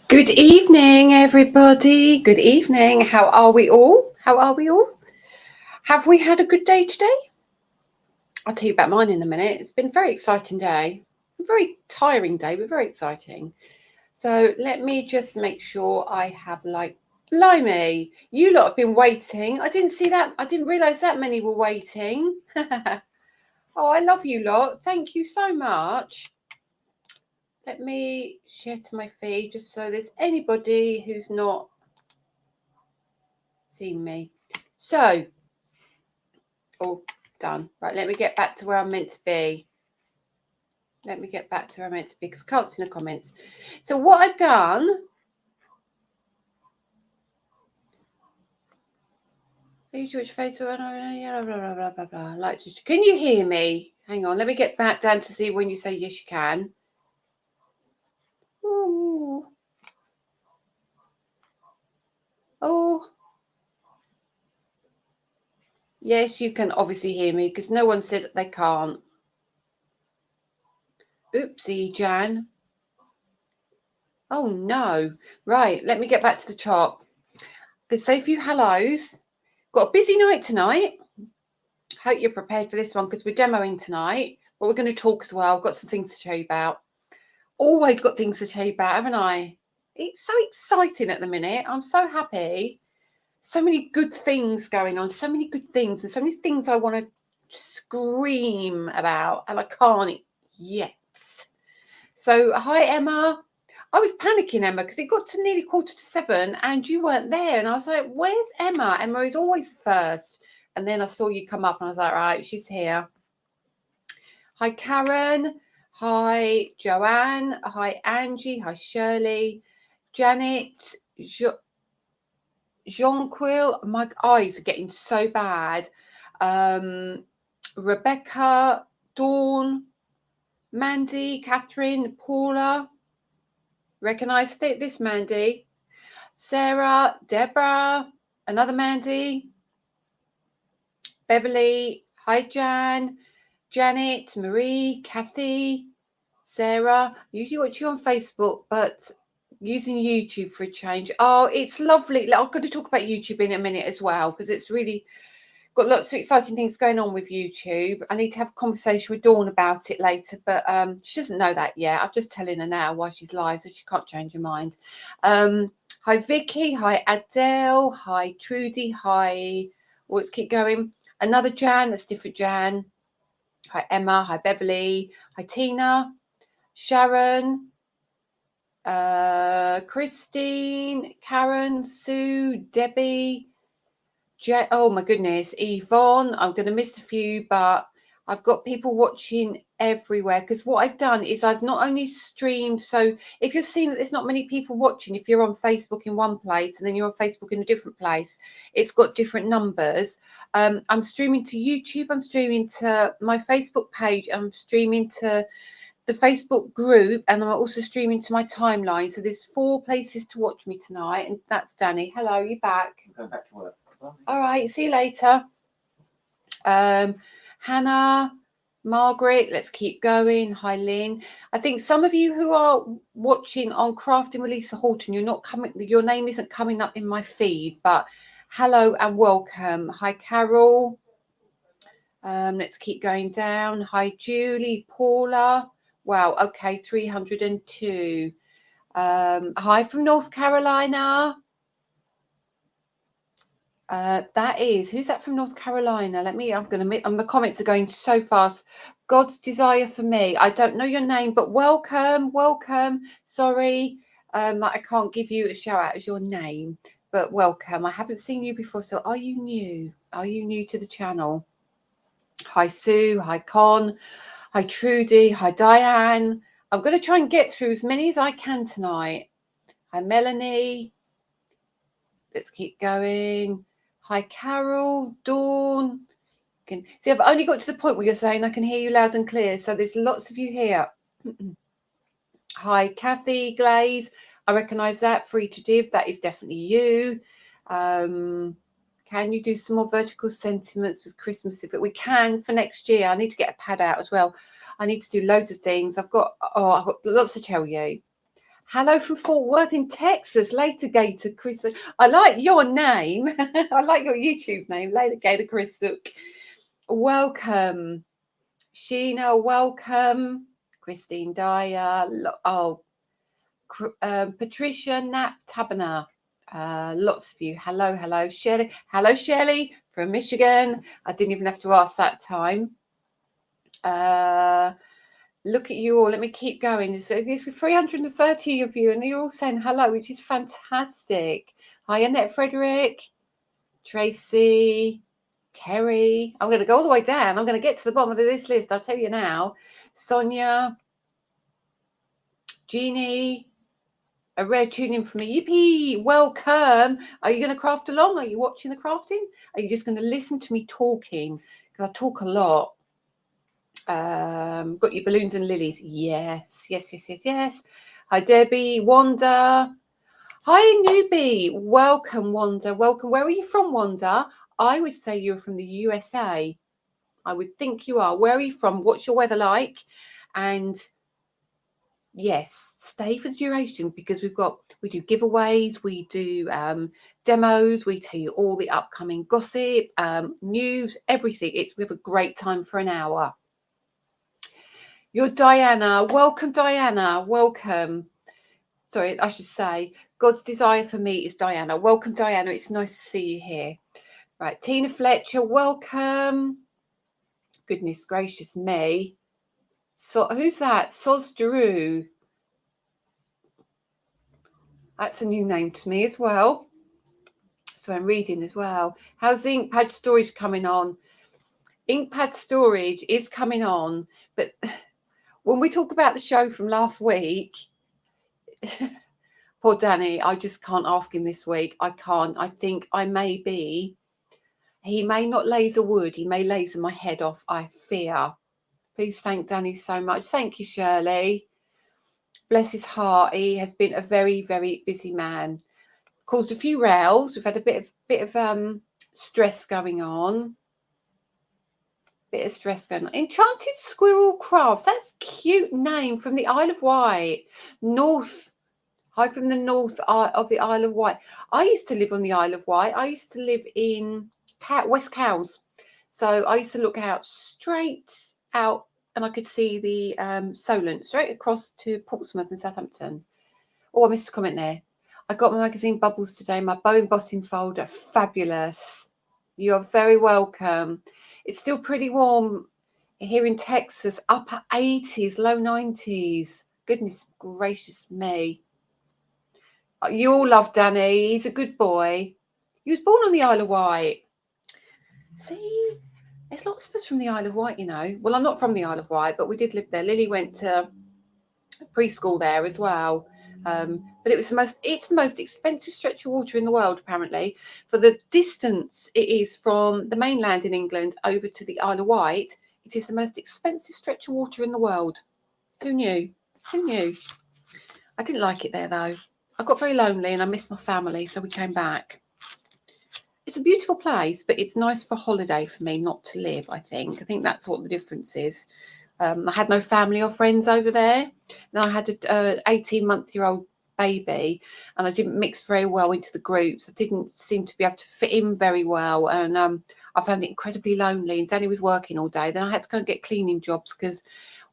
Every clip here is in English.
Good evening, everybody. Good evening. How are we all? How are we all? Have we had a good day today? I'll tell you about mine in a minute. It's been a very exciting day. A very tiring day, but very exciting. So let me just make sure I have blimey, you lot have been waiting. I didn't see that. I didn't realise that many were waiting. Oh, I love you lot. Thank you so much. Let me share to my feed just so there's anybody who's not seen me. So, all done. Right, let me get back to where I'm meant to be. Because I can't see the comments. So what I've done, which Facebook, blah, blah, blah, blah, blah. Like, can you hear me? Hang on, let me get back down to see when you say yes, you can. Ooh. Oh. Yes, you can obviously hear me because no one said that they can't. Oopsie, Jan. Oh, no. Right, let me get back to the top. Let's say a few hellos. Got a busy night tonight. Hope you're prepared for this one because we're demoing tonight. But we're going to talk as well. Got some things to tell you about. Always got things to tell you about, haven't I? It's so exciting at the minute. I'm so happy. So many good things going on. So many good things. And so many things I want to scream about. And I can't yet. So, hi, Emma. I was panicking, Emma, because it got to nearly 6:45 and you weren't there. And I was like, where's Emma? Emma is always first. And then I saw you come up and I was like, right, she's here. Hi, Karen. Hi, Joanne. Hi, Angie. Hi, Shirley. Janet. Jonquil. My eyes are getting so bad. Rebecca. Dawn. Mandy. Catherine. Paula. Recognise this Mandy. Sarah. Deborah. Another Mandy. Beverly. Hi, Jan. Janet, Marie, Kathy, Sarah. Usually watch you on Facebook, but using YouTube for a change. Oh, it's lovely. I'm going to talk about YouTube in a minute as well, because it's really got lots of exciting things going on with YouTube. I need to have a conversation with Dawn about it later, but she doesn't know that yet. I'm just telling her now while she's live, so she can't change her mind. Hi, Vicky. Hi, Adele. Hi, Trudy. Hi, let's keep going. Another Jan. That's different Jan. Hi, Emma. Hi, Beverly. Hi, Tina. Sharon. Christine. Karen. Sue. Debbie. Oh, my goodness. Yvonne. I'm going to miss a few, but I've got people watching everywhere because what I've done is I've not only streamed. So if you're seeing that there's not many people watching, if you're on Facebook in one place and then you're on Facebook in a different place, it's got different numbers. I'm streaming to YouTube. I'm streaming to my Facebook page. I'm streaming to the Facebook group, and I'm also streaming to my timeline. So there's 4 places to watch me tonight, and that's Danny. Hello, you're back. I'm going back to work. All right, see you later. Hannah, Margaret, let's keep going. Hi, Lynn. I think some of you who are watching on Crafting with Lisa Horton, your name isn't coming up in my feed, but hello and welcome. Hi, Carol. Let's keep going down. Hi, Julie, Paula. Wow, okay, 302. Hi from North Carolina. That is, who's that from North Carolina? The comments are going so fast. God's desire for me. I don't know your name, but welcome. Sorry, I can't give you a shout out as your name, but welcome. I haven't seen you before, so are you new? Are you new to the channel? Hi, Sue. Hi, Con. Hi, Trudy. Hi, Diane. I'm going to try and get through as many as I can tonight. Hi, Melanie. Let's keep going. Hi, Carol, Dawn. See, I've only got to the point where you're saying I can hear you loud and clear. So there's lots of you here. Hi, Kathy Glaze. I recognise that. Free to div. That is definitely you. Can you do some more vertical sentiments with Christmas? But we can for next year. I need to get a pad out as well. I need to do loads of things. I've got lots to tell you. Hello from Fort Worth in Texas, Later Gator Chris. I like your name. I like your YouTube name, Later Gator Chris. Welcome. Sheena, welcome. Christine Dyer. Patricia Nat Tabana. Lots of you. Hello, Shelley. Hello, Shelley from Michigan. I didn't even have to ask that time. Look at you all. Let me keep going. So there's 330 of you, and you're all saying hello, which is fantastic. Hi, Annette, Frederick, Tracy, Kerry. I'm going to go all the way down. I'm going to get to the bottom of this list. I'll tell you now. Sonia, Jeannie, a rare tune in from me. Yippee! Welcome. Are you going to craft along? Are you watching the crafting? Are you just going to listen to me talking? Because I talk a lot. Got your balloons and lilies. Yes. Hi, Debbie, Wanda. Hi, newbie. Welcome, Wanda. Welcome. Where are you from, Wanda? I would say you're from the USA. I would think you are. Where are you from? What's your weather like? And yes, stay for the duration, because we do giveaways, we do demos, we tell you all the upcoming gossip, news, everything. We have a great time for an hour. You're Diana. Welcome, Diana. Welcome. Sorry, I should say God's desire for me is Diana. Welcome, Diana. It's nice to see you here. Right, Tina Fletcher. Welcome. Goodness gracious me. So who's that? Soz Drew. That's a new name to me as well. So I'm reading as well. How's the Inkpad storage coming on? Inkpad storage is coming on, but when we talk about the show from last week, poor Danny, I just can't ask him this week. I can't. I think he may not laser wood. He may laser my head off, I fear. Please thank Danny so much. Thank you, Shirley. Bless his heart. He has been a very, very busy man. Caused a few rows. We've had a bit of stress going on. Enchanted Squirrel Crafts. That's a cute name, from the Isle of Wight. Hi from the north of the Isle of Wight. I used to live on the Isle of Wight. I used to live in West Cowes. So I used to look out straight out, and I could see the Solent straight across to Portsmouth and Southampton. Oh, I missed a comment there. I got my magazine bubbles today. My bow embossing folder. Fabulous. You're very welcome. It's still pretty warm here in Texas. Upper 80s, low 90s. Goodness gracious me. You all love Danny. He's a good boy. He was born on the Isle of Wight. See, there's lots of us from the Isle of Wight, you know. Well, I'm not from the Isle of Wight, but we did live there. Lily went to preschool there as well. But it's the most expensive stretch of water in the world, apparently. For the distance it is from the mainland in England over to the Isle of Wight, it is the most expensive stretch of water in the world. Who knew? I didn't like it there, though. I got very lonely and I missed my family, so we came back. It's a beautiful place, but it's nice for holiday for me, not to live, I think. I think that's what the difference is. I had no family or friends over there. And I had an 18-month-old baby, and I didn't mix very well into the groups. I didn't seem to be able to fit in very well, and I found it incredibly lonely. And Danny was working all day. Then I had to go and get cleaning jobs because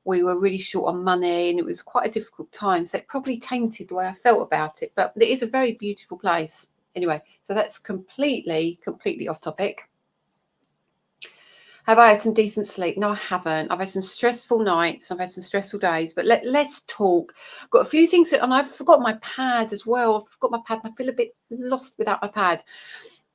we were really short on money, and it was quite a difficult time. So it probably tainted the way I felt about it. But it is a very beautiful place. Anyway, so that's completely off topic. Have I had some decent sleep? No, I haven't. I've had some stressful nights. I've had some stressful days. But let's talk. Got a few things and I've forgot my pad as well. I've forgot my pad. I feel a bit lost without my pad.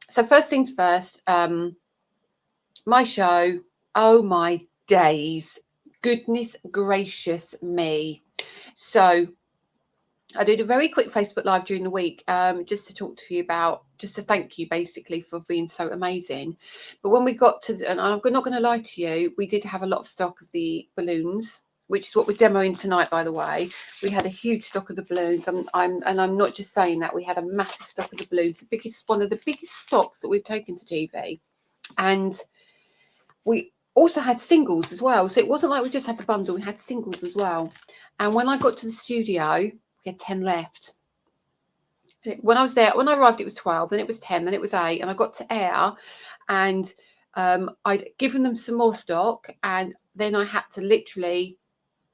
So first things first. My show. Oh my days. Goodness gracious me. So I did a very quick Facebook Live during the week, just to talk to you about, just to thank you basically for being so amazing. But when we got to, and I'm not going to lie to you, we did have a lot of stock of the balloons, which is what we're demoing tonight, by the way. We had a huge stock of the balloons, and I'm not just saying that. We had a massive stock of the balloons, one of the biggest stocks that we've taken to TV, and we also had singles as well. So it wasn't like we just had the bundle; we had singles as well. And when I got to the studio, We had 10 left. When I arrived, it was 12, then it was 10, then it was 8, and I got to air, and I'd given them some more stock, and then I had to literally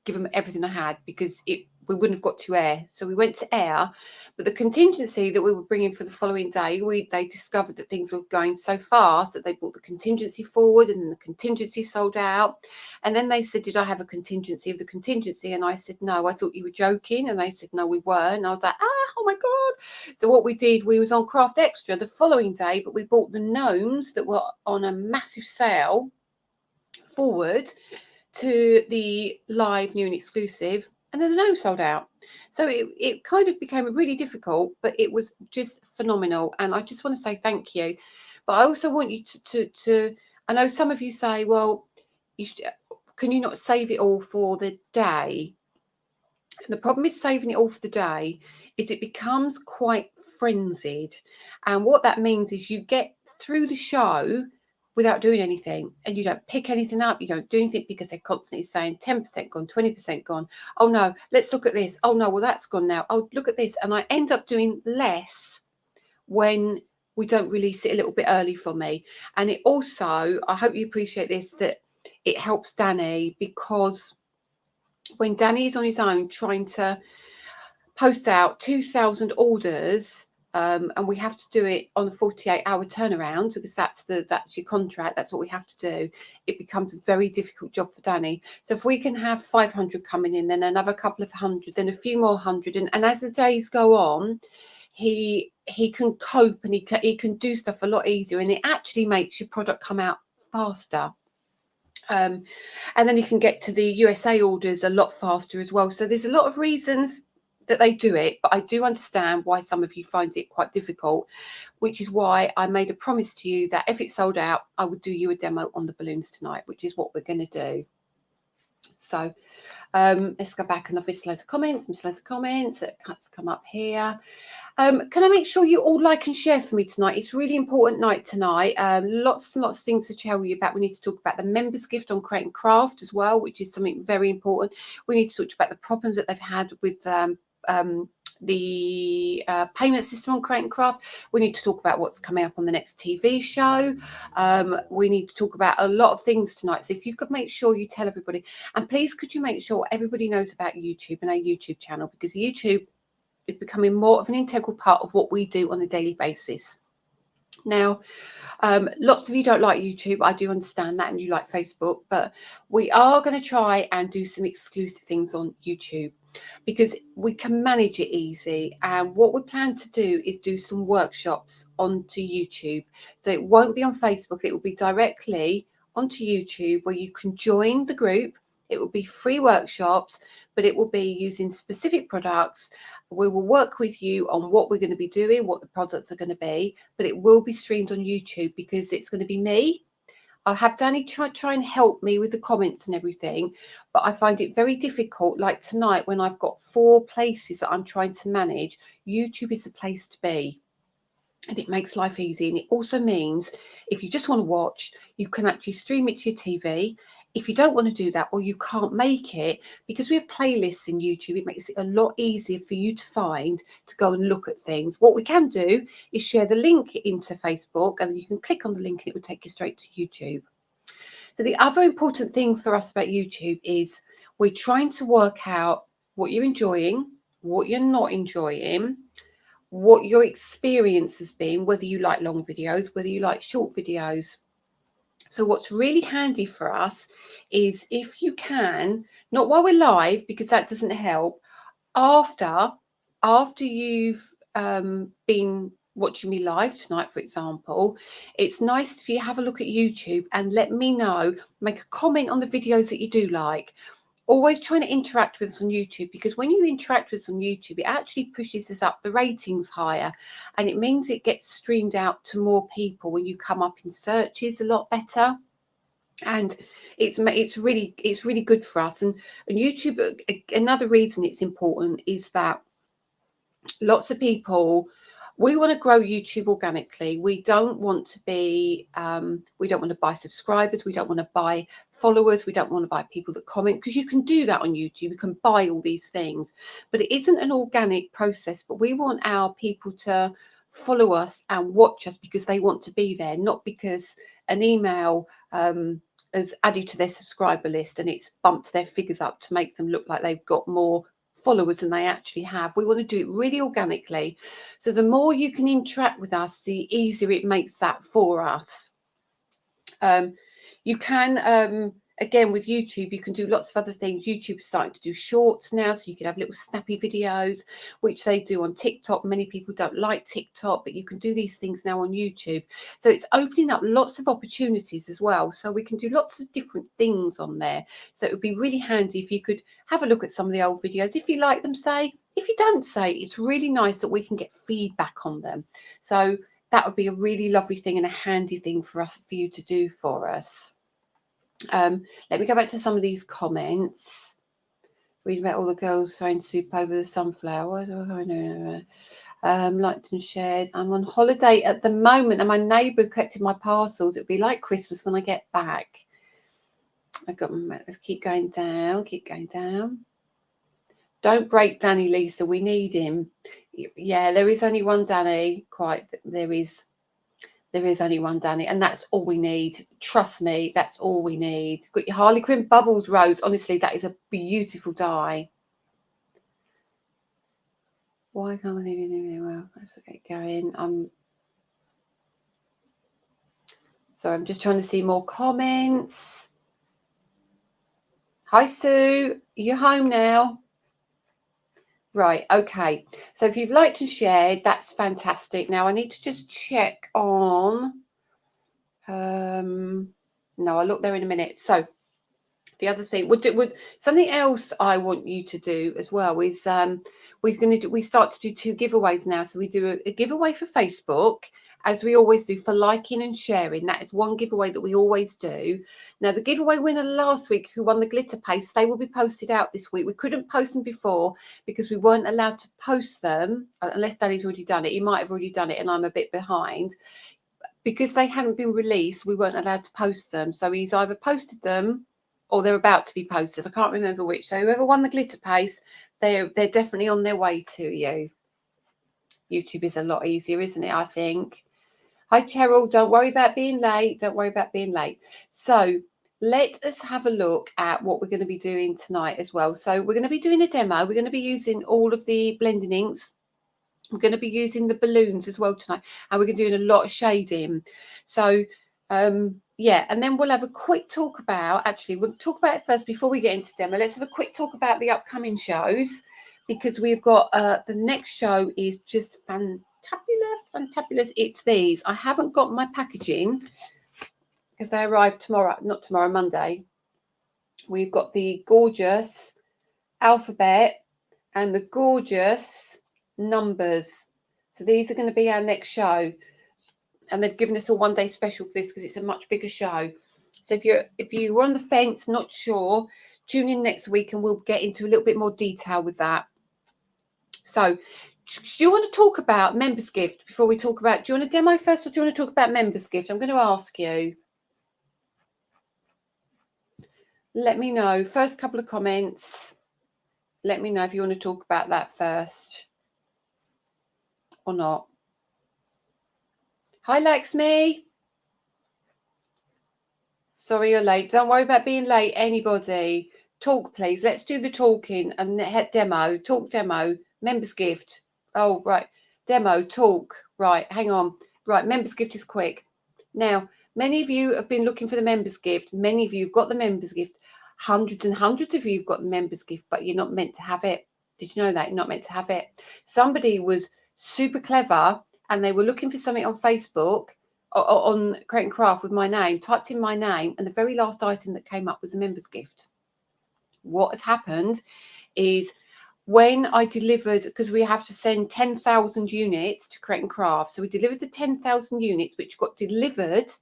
give them everything I had because we wouldn't have got to air. So we went to air, but the contingency that we were bringing for the following day, they discovered that things were going so fast that they brought the contingency forward, and then the contingency sold out. And then they said, did I have a contingency of the contingency? And I said, no, I thought you were joking. And they said, no, we weren't. And I was like, oh my God. So what we did, we was on Craft Extra the following day, but we bought the gnomes that were on a massive sale forward to the live, new and exclusive, and then the gnome sold out. So it kind of became really difficult, but it was just phenomenal. And I just want to say thank you. But I also want you to I know some of you say, well, can you not save it all for the day? And the problem is saving it all for the day is it becomes quite frenzied. And what that means is you get through the show without doing anything, and you don't pick anything up, you don't do anything because they're constantly saying 10% gone, 20% gone. Oh no, let's look at this. Oh no, well that's gone now. Oh, look at this. And I end up doing less when we don't release it a little bit early for me. And it also, I hope you appreciate this, that it helps Danny, because when Danny is on his own trying to post out 2,000 orders, and we have to do it on a 48-hour turnaround because that's your contract, that's what we have to do, it becomes a very difficult job for Danny. So if we can have 500 coming in, then another couple of hundred, then a few more hundred, and as the days go on, he can cope, and he can do stuff a lot easier, and it actually makes your product come out faster. And then he can get to the USA orders a lot faster as well. So there's a lot of reasons that they do it, but I do understand why some of you find it quite difficult, which is why I made a promise to you that if it sold out, I would do you a demo on the balloons tonight, which is what we're going to do. So let's go back, and I've missed loads of comments. Let's come up here. Can I make sure you all like and share for me tonight? It's a really important night tonight. Lots and lots of things to tell you about. We need to talk about the members gift on Create and Craft as well, which is something very important. We need to talk about the problems that they've had with the payment system on Create and Craft. We need to talk about what's coming up on the next TV show. We need to talk about a lot of things tonight. So if you could make sure you tell everybody, and please could you make sure everybody knows about YouTube and our YouTube channel, because YouTube is becoming more of an integral part of what we do on a daily basis. Now, lots of you don't like YouTube. I do understand that, and you like Facebook, but we are going to try and do some exclusive things on YouTube because we can manage it easy. And what we plan to do is do some workshops onto YouTube. So it won't be on Facebook. It will be directly onto YouTube, where you can join the group. It will be free workshops, but it will be using specific products. We will work with you on what we're going to be doing, what the products are going to be, but it will be streamed on YouTube because it's going to be me. I'll have Danny try and help me with the comments and everything, but I find it very difficult. Like tonight, when I've got 4 places that I'm trying to manage, YouTube is the place to be. And it makes life easy. And it also means if you just want to watch, you can actually stream it to your TV. If you don't want to do that, or you can't make it, because we have playlists in YouTube, it makes it a lot easier for you to find, to go and look at things. What we can do is share the link into Facebook, and you can click on the link and it will take you straight to YouTube. So the other important thing for us about YouTube is we're trying to work out what you're enjoying, what you're not enjoying, what your experience has been, whether you like long videos, whether you like short videos. So what's really handy for us is if you can, not while we're live, because that doesn't help, after you've been watching me live tonight, for example, it's nice if you have a look at YouTube and let me know, make a comment on the videos that you do like. Always trying to interact with us on YouTube, because when you interact with us on YouTube, it actually pushes us up the ratings higher, and it means it gets streamed out to more people when you come up in searches a lot better. And it's really good for us. And YouTube, another reason it's important is that lots of people We want to grow YouTube organically. We don't want to be, we don't want to buy subscribers. We don't want to buy followers. We don't want to buy people that comment, because you can do that on YouTube. You can buy all these things, but it isn't an organic process. But we want our people to follow us and watch us because they want to be there, not because an email has added to their subscriber list and it's bumped their figures up to make them look like they've got more followers than they actually have. We want to do it really organically. So the more you can interact with us, the easier it makes that for us. You can, again, with YouTube, you can do lots of other things. YouTube is starting to do shorts now, so you can have little snappy videos, which they do on TikTok. Many people don't like TikTok, but you can do these things now on YouTube. So it's opening up lots of opportunities as well. So we can do lots of different things on there. So it would be really handy if you could have a look at some of the old videos. If you like them, say. If you don't, say. It's really nice that we can get feedback on them. So that would be a really lovely thing and a handy thing for you to do for us. Let me go back to some of these comments. Read about all the girls throwing soup over the sunflowers. Liked and shared. I'm on holiday at the moment and my neighbour collected my parcels. It'll be like Christmas when I get back. Let's keep going down. Keep going down. Don't break Danny, Lisa. We need him. Yeah, there is only one Danny. There is only one Danny, and that's all we need. Trust me, that's all we need. Got your Harlequin Bubbles Rose. Honestly, that is a beautiful dye. Why can't I leave you doing well? Let's get going. Sorry, I'm just trying to see more comments. Hi, Sue. You're home now. Right, okay. So if you've liked and shared, that's fantastic. Now I need to just check on. No, I'll look there in a minute. So the other thing would something else I want you to do as well is we start to do 2 giveaways now. So we do a giveaway for Facebook, as we always do, for liking and sharing. That is one giveaway that we always do. Now, the giveaway winner last week, who won the glitter paste, they will be posted out this week. We couldn't post them before because we weren't allowed to post them unless Danny's already done it. He might have already done it and I'm a bit behind. Because they hadn't been released, we weren't allowed to post them. So he's either posted them or they're about to be posted. I can't remember which. So whoever won the glitter paste, they're definitely on their way to you. YouTube is a lot easier, isn't it, I think? Hi, Cheryl. Don't worry about being late. Don't worry about being late. So let us have a look at what we're going to be doing tonight as well. So we're going to be doing a demo. We're going to be using all of the blending inks. We're going to be using the balloons as well tonight, and we're going to be doing a lot of shading. So yeah, and then we'll have a quick talk about, actually we'll talk about it first before we get into demo. Let's have a quick talk about the upcoming shows, because we've got the next show is just fantabulous. It's these. I haven't got my packaging because they arrive tomorrow, not tomorrow, Monday. We've got the gorgeous alphabet and the gorgeous numbers. So these are going to be our next show, and they've given us a 1-day special for this because it's a much bigger show. So if you were on the fence, not sure, tune in next week and we'll get into a little bit more detail with that. So do you want to talk about members gift before we talk about, do you want to demo first or do you want to talk about members gift? I'm going to ask you. Let me know. First couple of comments. Let me know if you want to talk about that first or not. Hi, Laxmi. Sorry you're late. Don't worry about being late, anybody. Talk, please. Let's do the talking and demo. Talk, demo. Members gift. Oh, right. Demo, talk. Right, hang on. Right, members gift is quick. Now, many of you have been looking for the members gift. Many of you have got the members gift. Hundreds and hundreds of you have got the members gift, but you're not meant to have it. Did you know that? You're not meant to have it. Somebody was super clever and they were looking for something on Facebook, on Create and Craft with my name, typed in my name, and the very last item that came up was the members gift. What has happened is when I delivered, because we have to send 10,000 units to Create and Craft, so we delivered the 10,000 units, which got delivered,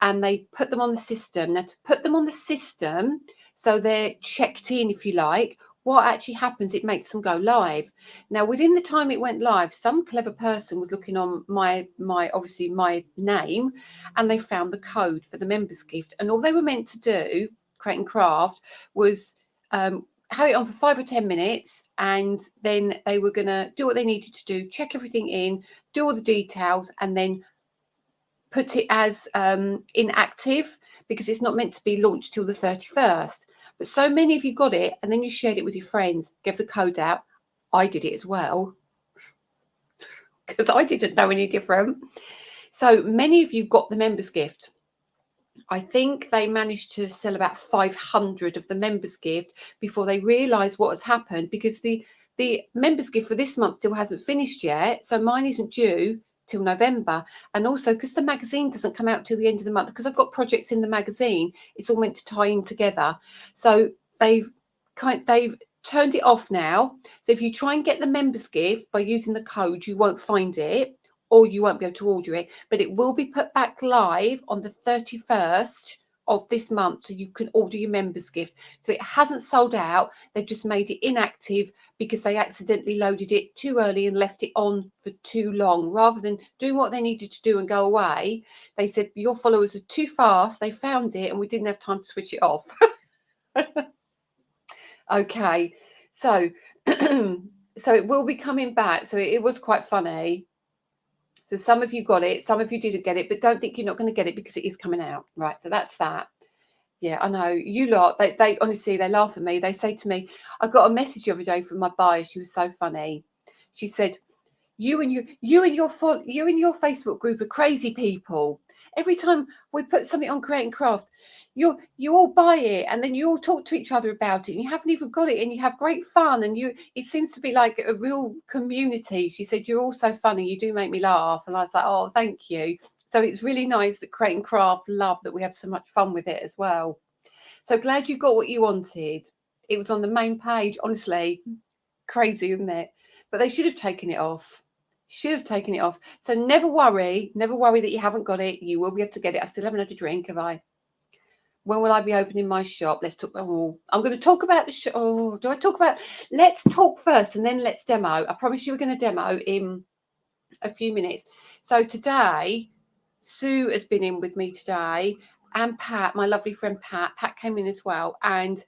and they put them on the system. Now, to put them on the system, so they're checked in, if you like, what actually happens, it makes them go live. Now, within the time it went live, some clever person was looking on my obviously my name, and they found the code for the members gift. And all they were meant to do, Create and Craft, was have it on for 5 or 10 minutes, and then they were going to do what they needed to do, check everything in, do all the details, and then put it as inactive, because it's not meant to be launched till the 31st. But so many of you got it, and then you shared it with your friends, gave the code out. I did it as well, because I didn't know any different. So many of you got the members gift. I think they managed to sell about 500 of the members gift before they realised what has happened, because the members gift for this month still hasn't finished yet. So mine isn't due till November. And also because the magazine doesn't come out till the end of the month, because I've got projects in the magazine, it's all meant to tie in together. So they've turned it off now. So if you try and get the members gift by using the code, you won't find it, or you won't be able to order it, but it will be put back live on the 31st of this month, so you can order your members gift. So it hasn't sold out, they've just made it inactive because they accidentally loaded it too early and left it on for too long. Rather than doing what they needed to do and go away, they said your followers are too fast, they found it, and we didn't have time to switch it off. Okay, so so it will be coming back. So it was quite funny. So some of you got it, some of you didn't get it, but don't think you're not going to get it, because it is coming out. Right, so that's that. Yeah, I know. You lot, they honestly, they laugh at me. They say to me, I got a message the other day from my buyer. She was so funny. She said, you and your Facebook group are crazy people. Every time we put something on Create and Craft, you all buy it, and then you all talk to each other about it, and you haven't even got it, and you have great fun, and it seems to be like a real community. She said, you're all so funny, you do make me laugh. And I was like, oh, thank you. So it's really nice that Create and Craft love that we have so much fun with it as well. So glad you got what you wanted. It was on the main page. Honestly, crazy, isn't it? But they should have taken it off. So never worry that you haven't got it. You will be able to get it. I still haven't had a drink, have I? When will I be opening my shop? Let's talk. Oh, I'm going to talk about the shop. Oh, do I talk about? Let's talk first, and then let's demo. I promise you we're going to demo in a few minutes. So today, Sue has been in with me today, and Pat, my lovely friend Pat. Pat came in as well, and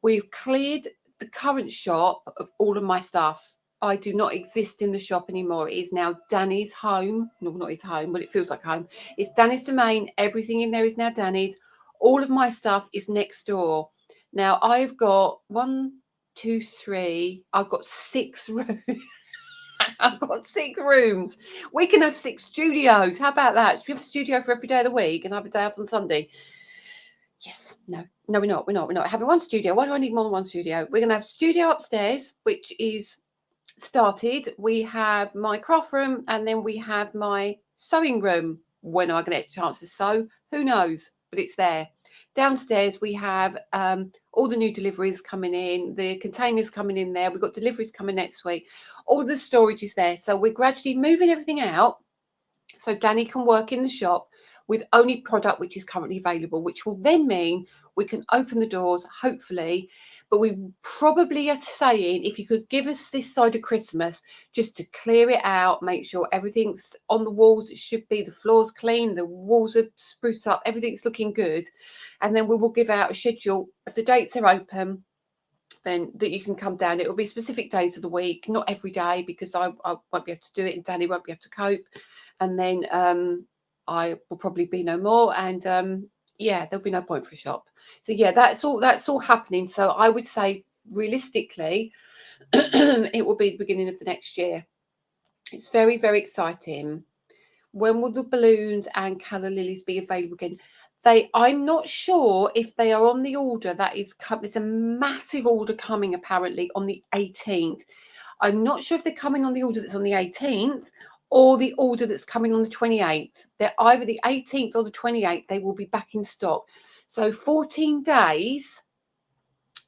we've cleared the current shop of all of my stuff. I do not exist in the shop anymore. It is now Danny's home. No, not his home, but it feels like home. It's Danny's domain. Everything in there is now Danny's. All of my stuff is next door. Now I've got 1, 2, 3. I've got 6 rooms. I've got 6 rooms. We can have 6 studios. How about that? Should we have a studio for every day of the week and have a day off on Sunday? Yes. No, we're not. We're not having one studio. Why do I need more than one studio? We're going to have a studio upstairs, which is started. We have my craft room, and then we have my sewing room. When am I going to get a chance to sew? Who knows? But it's there. Downstairs, we have all the new deliveries coming in, the containers coming in there. We've got deliveries coming next week. All the storage is there. So we're gradually moving everything out so Danny can work in the shop with only product which is currently available, which will then mean we can open the doors, hopefully. But we probably are saying, if you could give us this side of Christmas just to clear it out, make sure everything's on the walls, it should be, the floor's clean, the walls are spruced up, everything's looking good. And then we will give out a schedule of the dates are open, then that you can come down. It will be specific days of the week, not every day, because I won't be able to do it and Danny won't be able to cope. And then I will probably be no more, and yeah, there'll be no point for a shop. So yeah, that's all happening. So I would say realistically it will be the beginning of the next year. It's very, very exciting. When will the balloons and colour lilies be available again? I'm not sure if they are on the order that is there's a massive order coming apparently on the 18th. I'm not sure if they're coming on the order that's on the 18th or the order that's coming on the 28th. They're either the 18th or the 28th. They will be back in stock. So 14 days,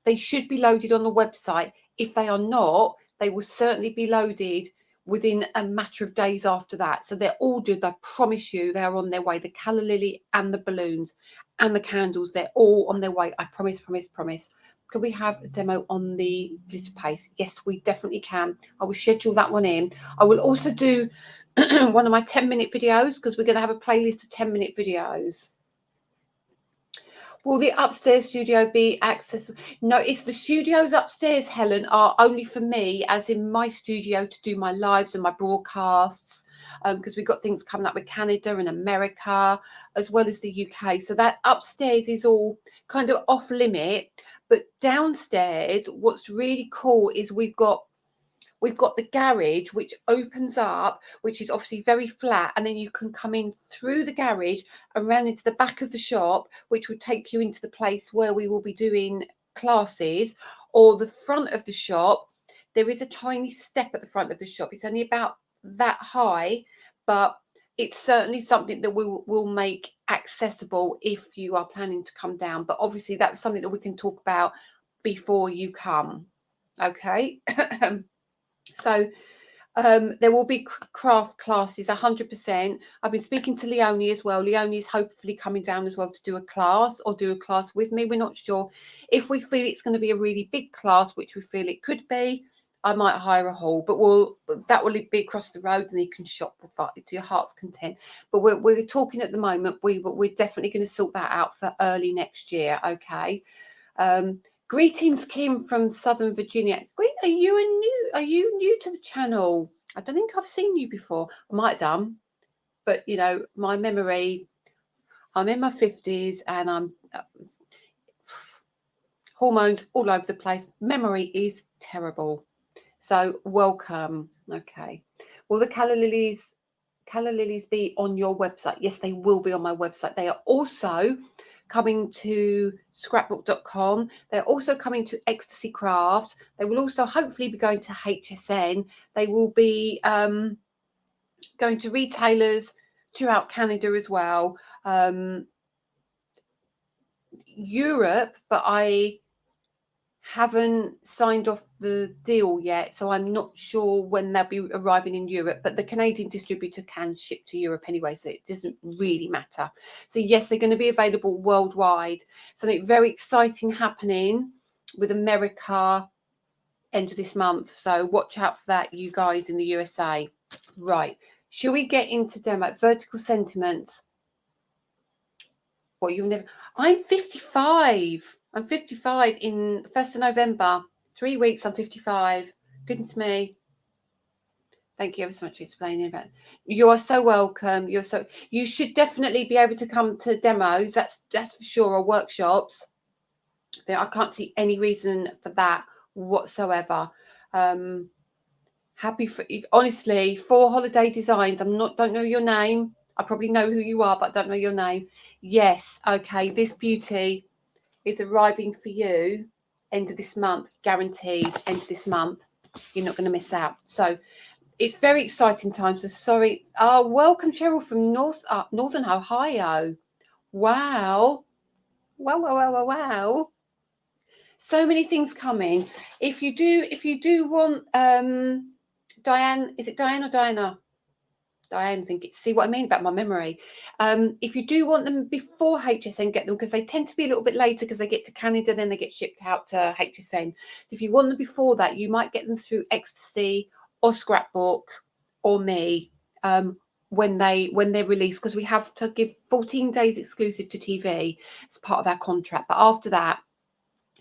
they should be loaded on the website. If they are not, they will certainly be loaded within a matter of days after that. So they're ordered, I promise you, they are on their way. The colour lily and the balloons and the candles, they're all on their way. I promise. Can we have a demo on the glitter paste? Yes, we definitely can. I will schedule that one in. I will also do one of my 10-minute videos, because we're going to have a playlist of 10-minute videos. Will the upstairs studio be accessible? No, it's the studios upstairs, Helen, are only for me, as in my studio, to do my lives and my broadcasts, because we've got things coming up with Canada and America, as well as the UK. So that upstairs is all kind of off limit. But downstairs, what's really cool is we've got the garage, which opens up, which is obviously very flat, and then you can come in through the garage and round into the back of the shop, which would take you into the place where we will be doing classes. Or the front of the shop, there is a tiny step at the front of the shop. It's only about that high, but it's certainly something that we will make accessible if you are planning to come down. But obviously that's something that we can talk about before you come. Okay. So there will be craft classes, 100%. I've been speaking to Leonie as well. Leonie's hopefully coming down as well to do a class, or do a class with me. We're not sure. If we feel it's going to be a really big class, which we feel it could be, I might hire a hall, but that will be across the road, and you can shop to your heart's content. But we're talking at the moment. We're definitely going to sort that out for early next year. Okay. Greetings, Kim from Southern Virginia. Are you new to the channel? I don't think I've seen you before. I might have done, but you know, my memory, I'm in my 50s and I'm hormones all over the place. Memory is terrible. So welcome. Okay. Will the calla lilies be on your website? Yes, they will be on my website. They are also coming to scrapbook.com. They're also coming to Ecstasy Craft. They will also hopefully be going to HSN. They will be going to retailers throughout Canada as well. Europe, but I haven't signed off the deal yet, so I'm not sure when they'll be arriving in Europe, but the Canadian distributor can ship to Europe anyway, so it doesn't really matter. So yes, they're going to be available worldwide. Something very exciting happening with America end of this month, so watch out for that, you guys in the USA. Right, shall we get into demo? Vertical sentiments. What, you've never... I'm 55. I'm 55 in 1st of November. 3 weeks, I'm 55. Goodness me. Thank you ever so much for explaining about it. You are so welcome. You should definitely be able to come to demos. That's for sure, or workshops. I can't see any reason for that whatsoever. Happy for, honestly, for holiday designs. Don't know your name. I probably know who you are, but I don't know your name. Yes, okay. This beauty is arriving for you end of this month, guaranteed. End of this month, you're not going to miss out. So it's very exciting times. So sorry. Oh, welcome, Cheryl from Northern Ohio. Wow. Wow. So many things coming. If you do want Diane, is it Diane or Diana? Diane, I think it's, see what I mean about my memory. If you do want them before HSN, get them, because they tend to be a little bit later, because they get to Canada, then they get shipped out to HSN. So if you want them before that, you might get them through Ecstasy or Scrapbook or me when they're released, because we have to give 14 days exclusive to TV as part of our contract. But after that,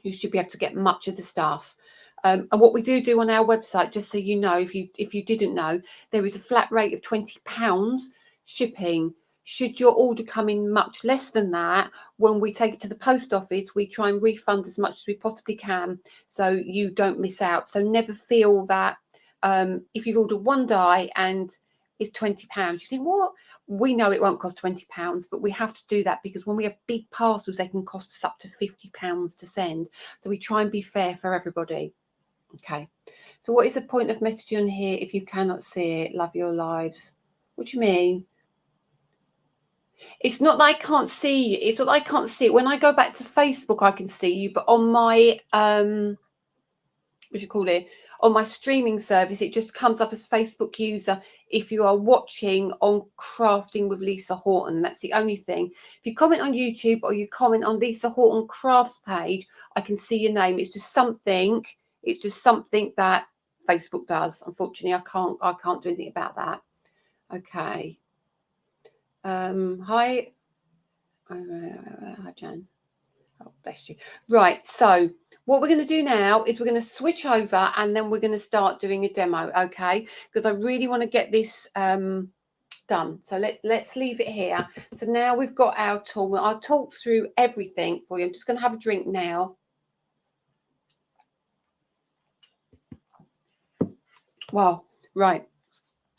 you should be able to get much of the stuff. And what we do on our website, just so you know, if you didn't know, there is a flat rate of £20 shipping. Should your order come in much less than that, when we take it to the post office, we try and refund as much as we possibly can, so you don't miss out. So never feel that if you've ordered one die and it's £20, you think, what? We know it won't cost £20, but we have to do that because when we have big parcels, they can cost us up to £50 to send. So we try and be fair for everybody. Okay. So what is the point of messaging here if you cannot see it? Love your lives. What do you mean? It's not that I can't see you. It's not that I can't see it. When I go back to Facebook, I can see you, but on my what do you call it? on my streaming service, it just comes up as Facebook user if you are watching on Crafting with Lisa Horton. That's the only thing. If you comment on YouTube or you comment on Lisa Horton Crafts page, I can see your name. It's just something that Facebook does. Unfortunately, I can't do anything about that. Okay. Hi, Jan. Oh, bless you. Right, so what we're going to do now is we're going to switch over and then we're going to start doing a demo, okay? Because I really want to get this done. So let's leave it here. So now we've got our tool. I'll talk through everything for you. I'm just going to have a drink now. Wow, right.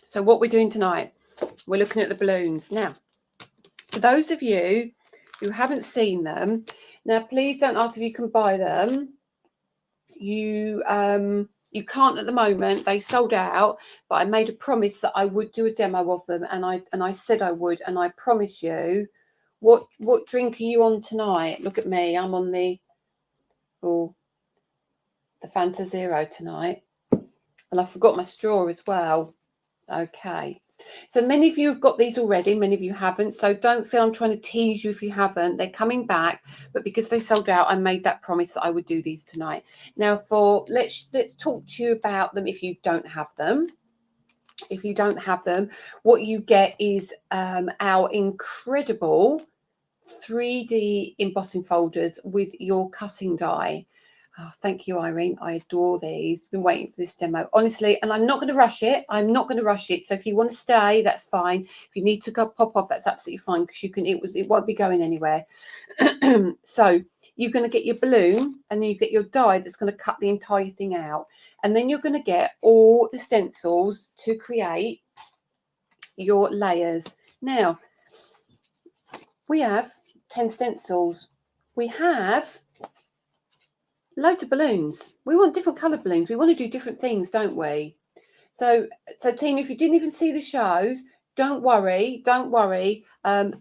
So what we're doing tonight, we're looking at the balloons. Now, for those of you who haven't seen them, now please don't ask if you can buy them. You can't at the moment. They sold out, but I made a promise that I would do a demo of them, and I said I would, and I promise you. What drink are you on tonight? Look at me. I'm on the Fanta Zero tonight, and I forgot my straw as well. Okay. So many of you have got these already, many of you haven't. So don't feel I'm trying to tease you if you haven't. They're coming back, but because they sold out, I made that promise that I would do these tonight. Now, let's talk to you about them if you don't have them. If you don't have them, what you get is our incredible 3D embossing folders with your cutting die. Oh, thank you, Irene. I adore these. Been waiting for this demo, honestly, and I'm not going to rush it. I'm not going to rush it. So if you want to stay, that's fine. If you need to go pop off, that's absolutely fine, because you can. It won't be going anywhere. So you're going to get your balloon, and then you get your die that's going to cut the entire thing out, and then you're going to get all the stencils to create your layers. Now we have 10 stencils. We have loads of balloons. We want different coloured balloons. We want to do different things, don't we? So Tina, if you didn't even see the shows, don't worry. The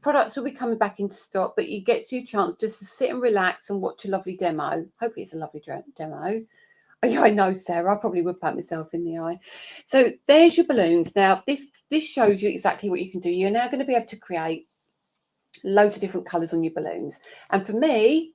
products will be coming back into stock, but you get your chance just to sit and relax and watch a lovely demo. Hopefully it's a lovely demo. Oh, yeah, I know, Sarah. I probably would pat myself in the eye. So there's your balloons. Now, this shows you exactly what you can do. You're now going to be able to create loads of different colours on your balloons. And for me,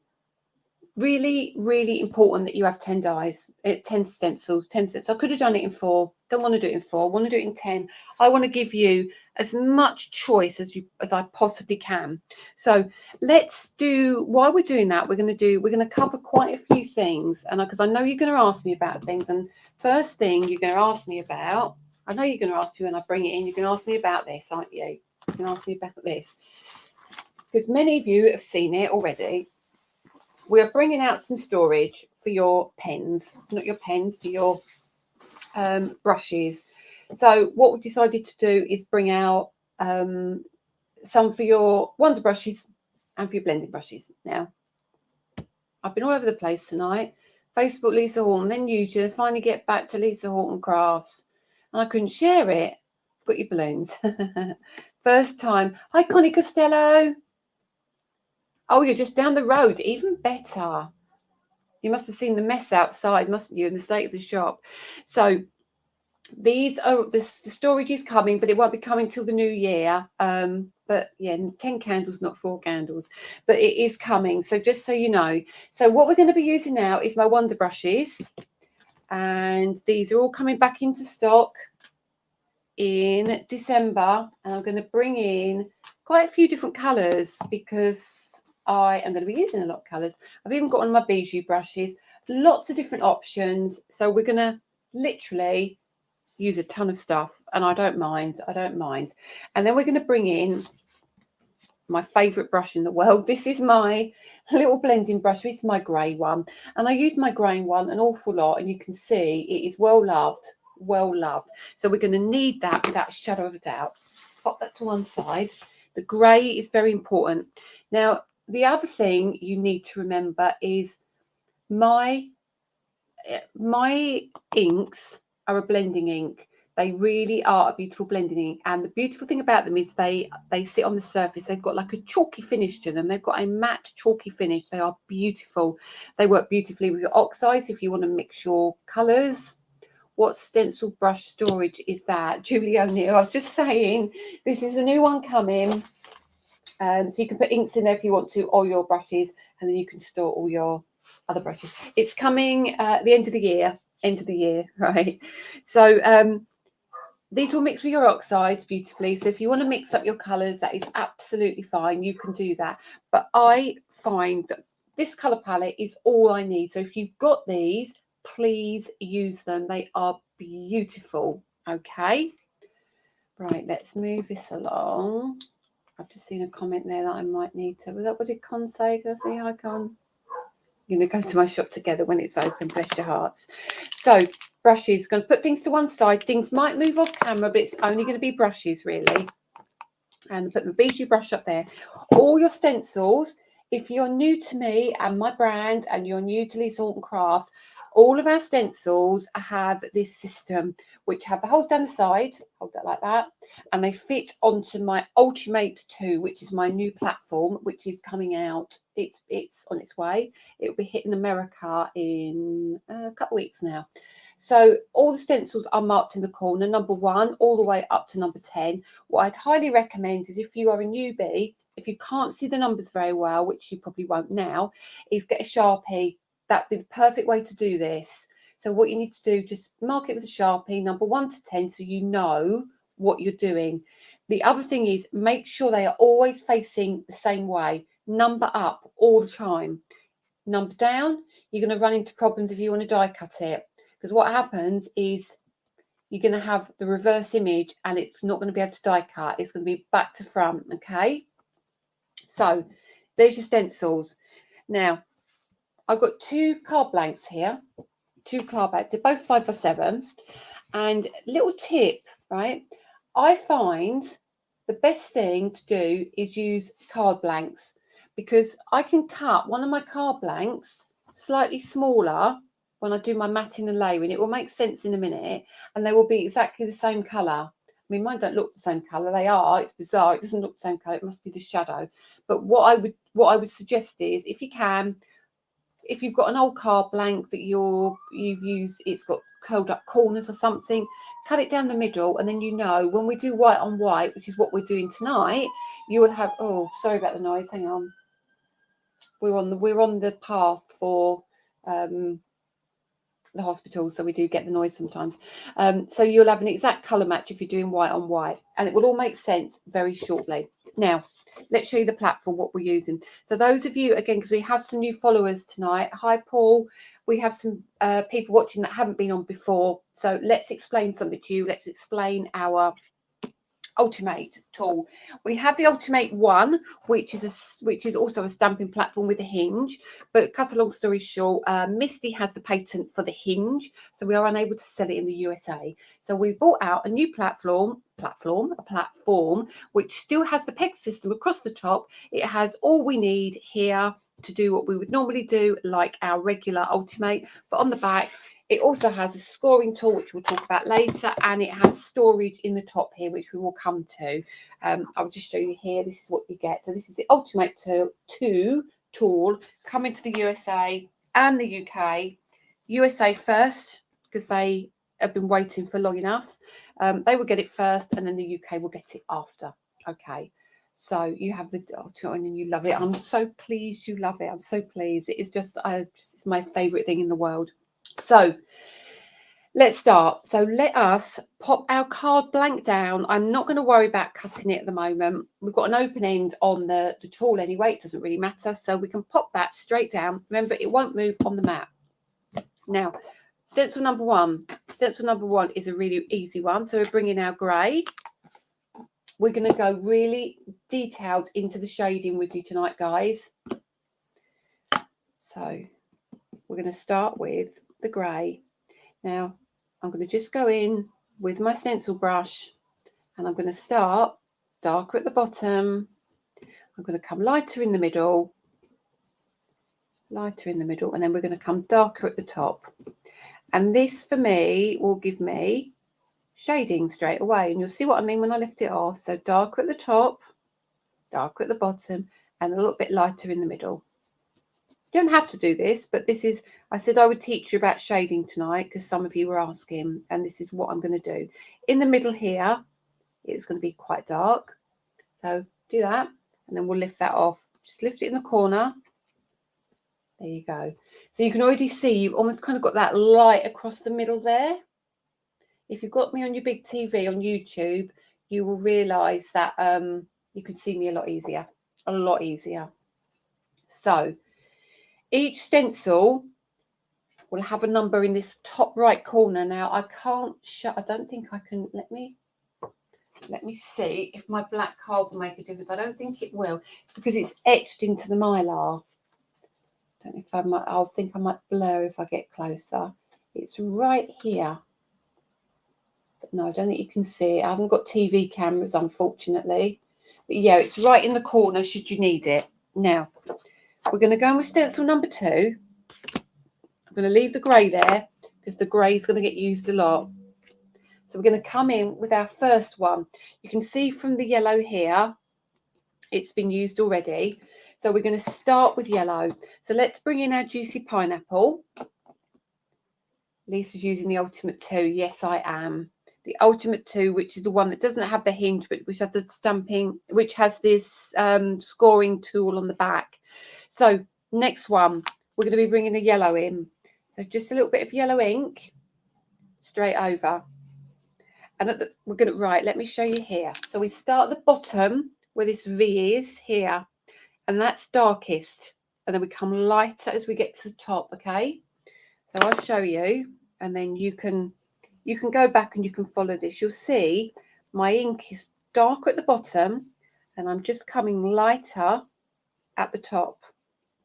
really, really important that you have 10 dies, 10 stencils, 10 stencils. I could have done it in 4. Don't want to do it in 4. I want to do it in 10. I want to give you as much choice as I possibly can. So let's do, while we're doing that, we're going to cover quite a few things. And because I know you're going to ask me about things. And first thing you're going to ask me about, I know you're going to ask me when I bring it in, you're going to ask me about this, aren't you? You're going to ask me about this. Because many of you have seen it already. We are bringing out some storage for your pens, not your pens, for your brushes. So what we decided to do is bring out some for your wonder brushes and for your blending brushes. Now, I've been all over the place tonight. Facebook, Lisa Horton, then YouTube, finally get back to Lisa Horton Crafts. And I couldn't share it. Got your balloons. First time. Hi, Connie Costello. Oh, you're just down the road. Even better. You must have seen the mess outside, mustn't you, in the state of the shop. So these are the storage is coming, but it won't be coming till the new year. But yeah, 10 candles, not 4 candles, but it is coming. So just so you know. So what we're going to be using now is my wonder brushes, and these are all coming back into stock in December, and I'm going to bring in quite a few different colours because I am going to be using a lot of colours. I've even got on my bijou brushes, lots of different options. So we're going to literally use a ton of stuff, and I don't mind. And then we're going to bring in my favourite brush in the world. This is my little blending brush. This is my grey one, and I use my grey one an awful lot, and you can see it is well loved. So we're going to need that without a shadow of a doubt. Pop that to one side. The grey is very important. Now, the other thing you need to remember is my inks are a blending ink. They really are a beautiful blending ink, and the beautiful thing about them is they sit on the surface. They've got like a chalky finish to them. They've got a matte chalky finish. They are beautiful. They work beautifully with your oxides if you want to mix your colours, What stencil brush storage is that? Julie O'Neill, I was just saying, this is a new one coming. So you can put inks in there if you want to, or your brushes, and then you can store all your other brushes. It's coming at the end of the year, right? So these will mix with your oxides beautifully. So if you want to mix up your colours, that is absolutely fine. You can do that. But I find that this colour palette is all I need. So if you've got these, please use them. They are beautiful. Okay. Right, let's move this along. I've just seen a comment there that I might need to. Was that what did Con say? Can I see hi, Con? You're going to go to my shop together when it's open. Bless your hearts. So brushes, going to put things to one side. Things might move off camera, but it's only going to be brushes really. And put the Bijou brush up there. All your stencils, if you're new to me and my brand and you're new to Lisa Horton Crafts, all of our stencils have this system which have the holes down the side, hold that like that, and they fit onto my Ultimate 2, which is my new platform, which is coming out. It's on its way. It will be hitting America in a couple of weeks now. So all the stencils are marked in the corner, number 1 all the way up to number 10. What I'd highly recommend is if you are a newbie, if you can't see the numbers very well, which you probably won't now, is get a Sharpie. That'd be the perfect way to do this. So what you need to do, just mark it with a Sharpie, number 1 to 10, so you know what you're doing. The other thing is make sure they are always facing the same way. Number up all the time. Number down, you're going to run into problems if you want to die cut it. Because what happens is you're going to have the reverse image and it's not going to be able to die cut. It's going to be back to front, okay? So there's your stencils. Now, I've got 2 card blanks here. 2 card blanks. They're both 5x7. And little tip, right? I find the best thing to do is use card blanks because I can cut one of my card blanks slightly smaller when I do my matting and layering. It will make sense in a minute and they will be exactly the same colour. I mean, mine don't look the same colour. They are. It's bizarre. It doesn't look the same colour. It must be the shadow. But what I would suggest is if you can, if you've got an old card blank that you've used, it's got curled up corners or something, cut it down the middle, and then you know when we do white on white, which is what we're doing tonight, you will have, oh, sorry about the noise, hang on. We're on the path for the hospital, so we do get the noise sometimes. So you'll have an exact colour match if you're doing white on white, and it will all make sense very shortly. Now, let's show you the platform, what we're using. So those of you, again, because we have some new followers tonight. Hi, Paul. We have some people watching that haven't been on before. So let's explain something to you. Let's explain our Ultimate tool. We have the Ultimate 1, which is also a stamping platform with a hinge. But cut a long story short, Misty has the patent for the hinge, so we are unable to sell it in the USA. So we bought out a new platform which still has the peg system across the top. It has all we need here to do what we would normally do, like our regular Ultimate, but on the back it also has a scoring tool, which we'll talk about later, and it has storage in the top here, which we will come to. I'll just show you here. This is what you get. So this is the Ultimate 2 tool coming to the USA and the UK. USA first, because they have been waiting for long enough. They will get it first, and then the UK will get it after. Okay. So you have the and then you love it. I'm so pleased you love it. I'm so pleased. It is just, it's my favourite thing in the world. So let's start. So let us pop our card blank down. I'm not going to worry about cutting it at the moment. We've got an open end on the tool anyway. It doesn't really matter. So we can pop that straight down. Remember, it won't move on the mat. Now, stencil number 1. Stencil number 1 is a really easy one. So we're bringing our grey. We're going to go really detailed into the shading with you tonight, guys. So we're going to start with the grey. Now, I'm going to just go in with my stencil brush and I'm going to start darker at the bottom. I'm going to come lighter in the middle, and then we're going to come darker at the top. And this, for me, will give me shading straight away. And you'll see what I mean when I lift it off. So darker at the top, darker at the bottom, and a little bit lighter in the middle. You don't have to do this, but this is, I said I would teach you about shading tonight because some of you were asking, and this is what I'm going to do. In the middle here, it's going to be quite dark. So do that, and then we'll lift that off. Just lift it in the corner. There you go. So you can already see you've almost kind of got that light across the middle there. If you've got me on your big TV on YouTube, you will realise that you can see me a lot easier. A lot easier. So each stencil will have a number in this top right corner. Now I can't shut, I don't think I can, let me see if my black card will make a difference. I don't think it will because it's etched into the mylar. I don't know if I might, I'll think I might blur if I get closer. It's right here. But no, I don't think you can see it. I haven't got TV cameras, unfortunately. But yeah, it's right in the corner should you need it. Now, we're going to go in with stencil number 2. I'm going to leave the grey there because the grey is going to get used a lot. So we're going to come in with our first one. You can see from the yellow here, it's been used already. So we're going to start with yellow. So let's bring in our juicy pineapple. Lisa's using the Ultimate 2. Yes, I am. The Ultimate 2, which is the one that doesn't have the hinge, but which has the stamping, which has this scoring tool on the back. So next one, we're going to be bringing the yellow in. So just a little bit of yellow ink straight over. And we're going to, right, let me show you here. So we start at the bottom where this V is here, and that's darkest. And then we come lighter as we get to the top, okay? So I'll show you, and then you can go back and you can follow this. You'll see my ink is darker at the bottom, and I'm just coming lighter at the top,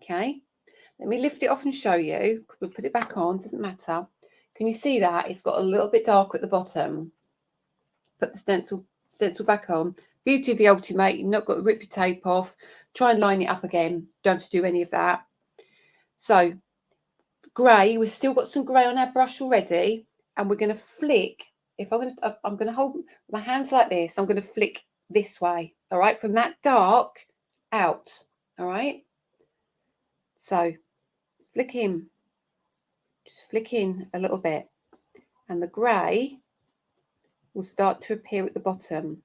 okay? Let me lift it off and show you. We'll put it back on, doesn't matter. Can you see that? It's got a little bit darker at the bottom. Put the stencil back on. Beauty of the Ultimate, you've not got to rip your tape off. Try and line it up again. Don't have to do any of that. So grey, we've still got some grey on our brush already, and we're going to flick. If I'm going to hold my hands like this, I'm going to flick this way, all right, from that dark out, all right. So flick in, just flick in a little bit, and the grey will start to appear at the bottom.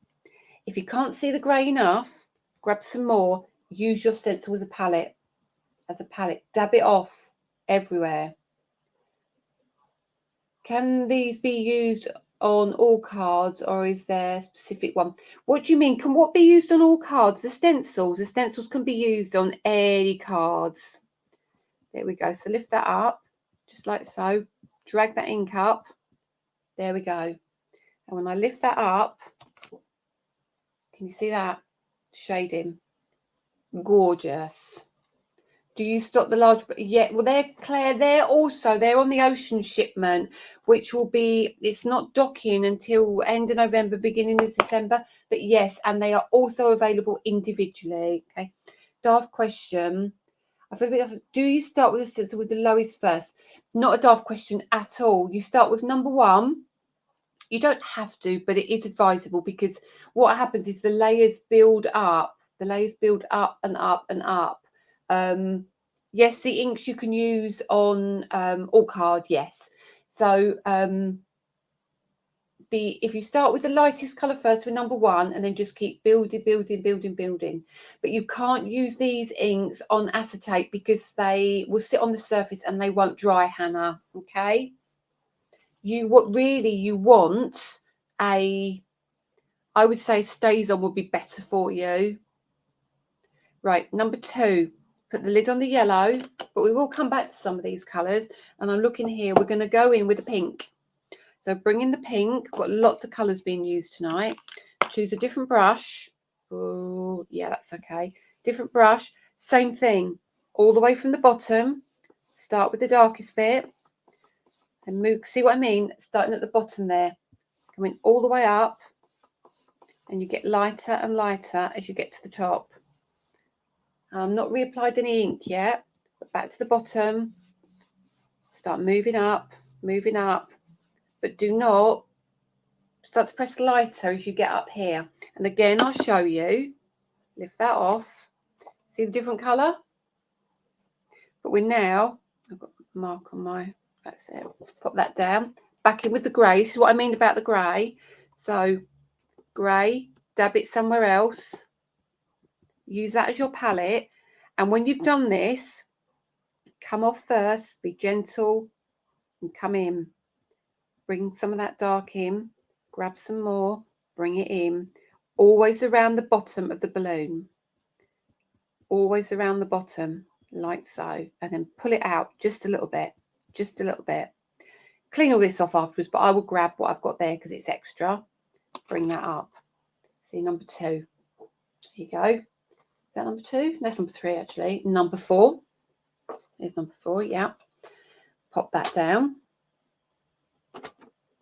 If you can't see the grey enough, grab some more. Use your stencil as a palette. Dab it off everywhere. Can these be used on all cards, or is there a specific one? What do you mean? Can what be used on all cards? The stencils. The stencils can be used on any cards. There we go. So lift that up, just like so. Drag that ink up. There we go. And when I lift that up, can you see that? Shading. Gorgeous. Do you stock the large? Yeah, well, Claire, they're on the ocean shipment, which will be, it's not docking until end of November, beginning of December. But yes, and they are also available individually. Okay. Daft question. I feel a bit. Do you start with a stencil with the lowest first? Not a daft question at all. You start with number 1. You don't have to, but it is advisable because what happens is the layers build up. The layers build up and up and up. Yes, the inks you can use on all card, yes. So if you start with the lightest colour first with number 1 and then just keep building. But you can't use these inks on acetate because they will sit on the surface and they won't dry, Hannah, okay? You want I would say stays on would be better for you. Right, number 2, put the lid on the yellow, but we will come back to some of these colours. And I'm looking here, we're going to go in with the pink. So bring in the pink. Got lots of colours being used tonight. Choose a different brush. Oh, yeah, that's okay. Different brush, same thing. All the way from the bottom. Start with the darkest bit. And move, see what I mean? Starting at the bottom there. Coming all the way up. And you get lighter and lighter as you get to the top. I'm not reapplied any ink yet, but back to the bottom. Start moving up, but do not start to press lighter as you get up here. And again, I'll show you. Lift that off. See the different colour? But we're now, I've got a mark on my, that's it, pop that down. Back in with the grey. This is what I mean about the grey. So grey, dab it somewhere else. Use that as your palette. And when you've done this, come off first, be gentle, and come in. Bring some of that dark in, grab some more, bring it in. Always around the bottom of the balloon. Always around the bottom, like so. And then pull it out just a little bit, just a little bit. Clean all this off afterwards, but I will grab what I've got there because it's extra. Bring that up. See, number 2. Here you go. Is that number 2? That's number 3, actually. Number 4. There's number 4, yeah. Pop that down.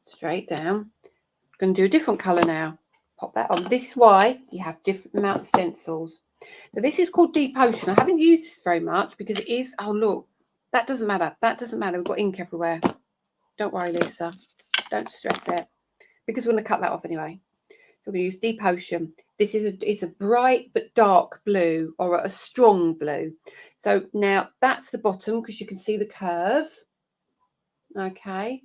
Straight down. I'm going to do a different colour now. Pop that on. This is why you have different amount of stencils. So this is called Deep Ocean. I haven't used this very much because it is, oh look, that doesn't matter. That doesn't matter. We've got ink everywhere. Don't worry, Lisa. Don't stress it. Because we're going to cut that off anyway. So we use Deep Ocean. This is it's a bright but dark blue, or a strong blue. So now that's the bottom because you can see the curve. Okay.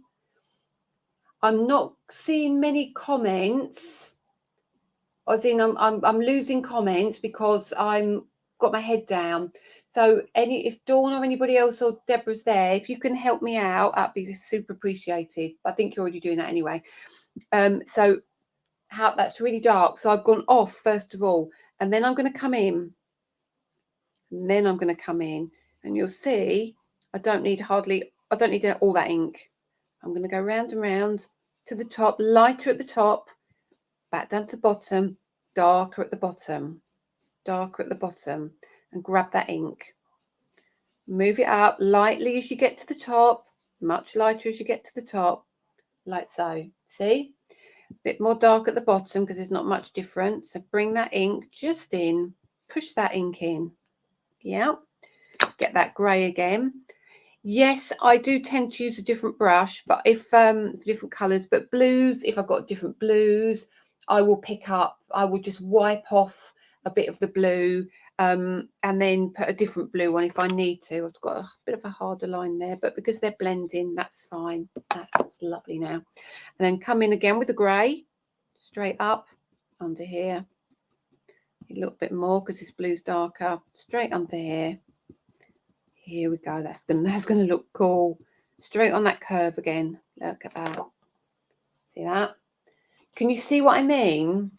I'm not seeing many comments. I think I'm losing comments because I'm got my head down. So if Dawn or anybody else or Deborah's there, if you can help me out, that'd be super appreciated. I think you're already doing that anyway. So how that's really dark. So I've gone off first of all, and then I'm going to come in. And then I'm going to come in, and you'll see I don't need all that ink. I'm going to go round and round to the top, lighter at the top, back down to the bottom, darker at the bottom, darker at the bottom, and grab that ink. Move it up lightly as you get to the top, much lighter as you get to the top, like so. See? A bit more dark at the bottom because there's not much difference. So bring that ink just in, push that ink in. Yeah. Get that grey again. Yes, I do tend to use a different brush, but if different colours, but blues, if I've got different blues, I will just wipe off a bit of the blue and then put a different blue on if I need to. I've got a bit of a harder line there, but because they're blending, that's fine. That's lovely now. And then come in again with the grey, straight up under here. A little bit more because this blue's darker. Straight under here. Here we go. That's gonna look cool. Straight on that curve again. Look at that. See that? Can you see what I mean?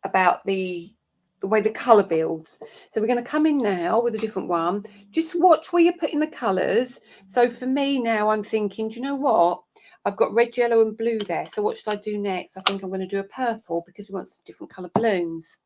About the way the colour builds. So we're going to come in now with a different one. Just watch where you're putting the colours. So for me now, I'm thinking, do you know what? I've got red, yellow and blue there. So what should I do next? I think I'm going to do a purple because we want some different colour balloons.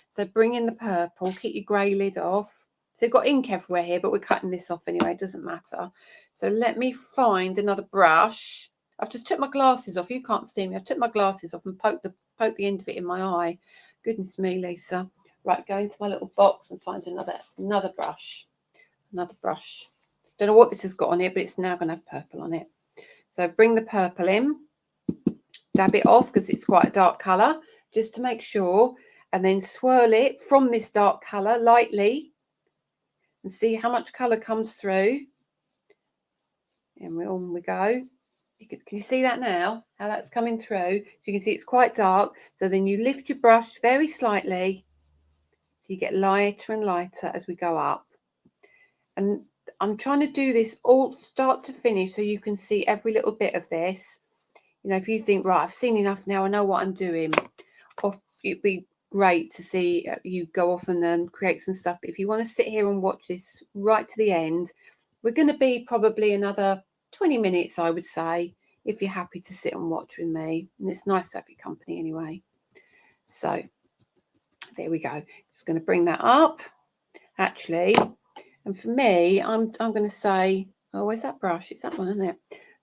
So bring in the purple, keep your grey lid off. So you've got ink everywhere here, but we're cutting this off anyway. It doesn't matter. So let me find another brush. I've just took my glasses off. You can't see me. I took my glasses off and poked the end of it in my eye. Goodness me, Lisa. Right, go into my little box and find another brush. Another brush. Don't know what this has got on it, but it's now going to have purple on it. So bring the purple in. Dab it off because it's quite a dark colour, just to make sure. And then swirl it from this dark colour lightly. And see how much colour comes through. And on we go. Can you see that now? How that's coming through? So you can see it's quite dark. So then you lift your brush very slightly. So you get lighter and lighter as we go up. And I'm trying to do this all start to finish so you can see every little bit of this. You know, if you think, right, I've seen enough now, I know what I'm doing. Or it'd be great to see you go off and then create some stuff. But if you want to sit here and watch this right to the end, we're going to be probably another 20 minutes, I would say, if you're happy to sit and watch with me. And it's nice to have your company anyway. So there we go. Just going to bring that up, actually. And for me, I'm going to say, oh, where's that brush? It's that one, isn't it?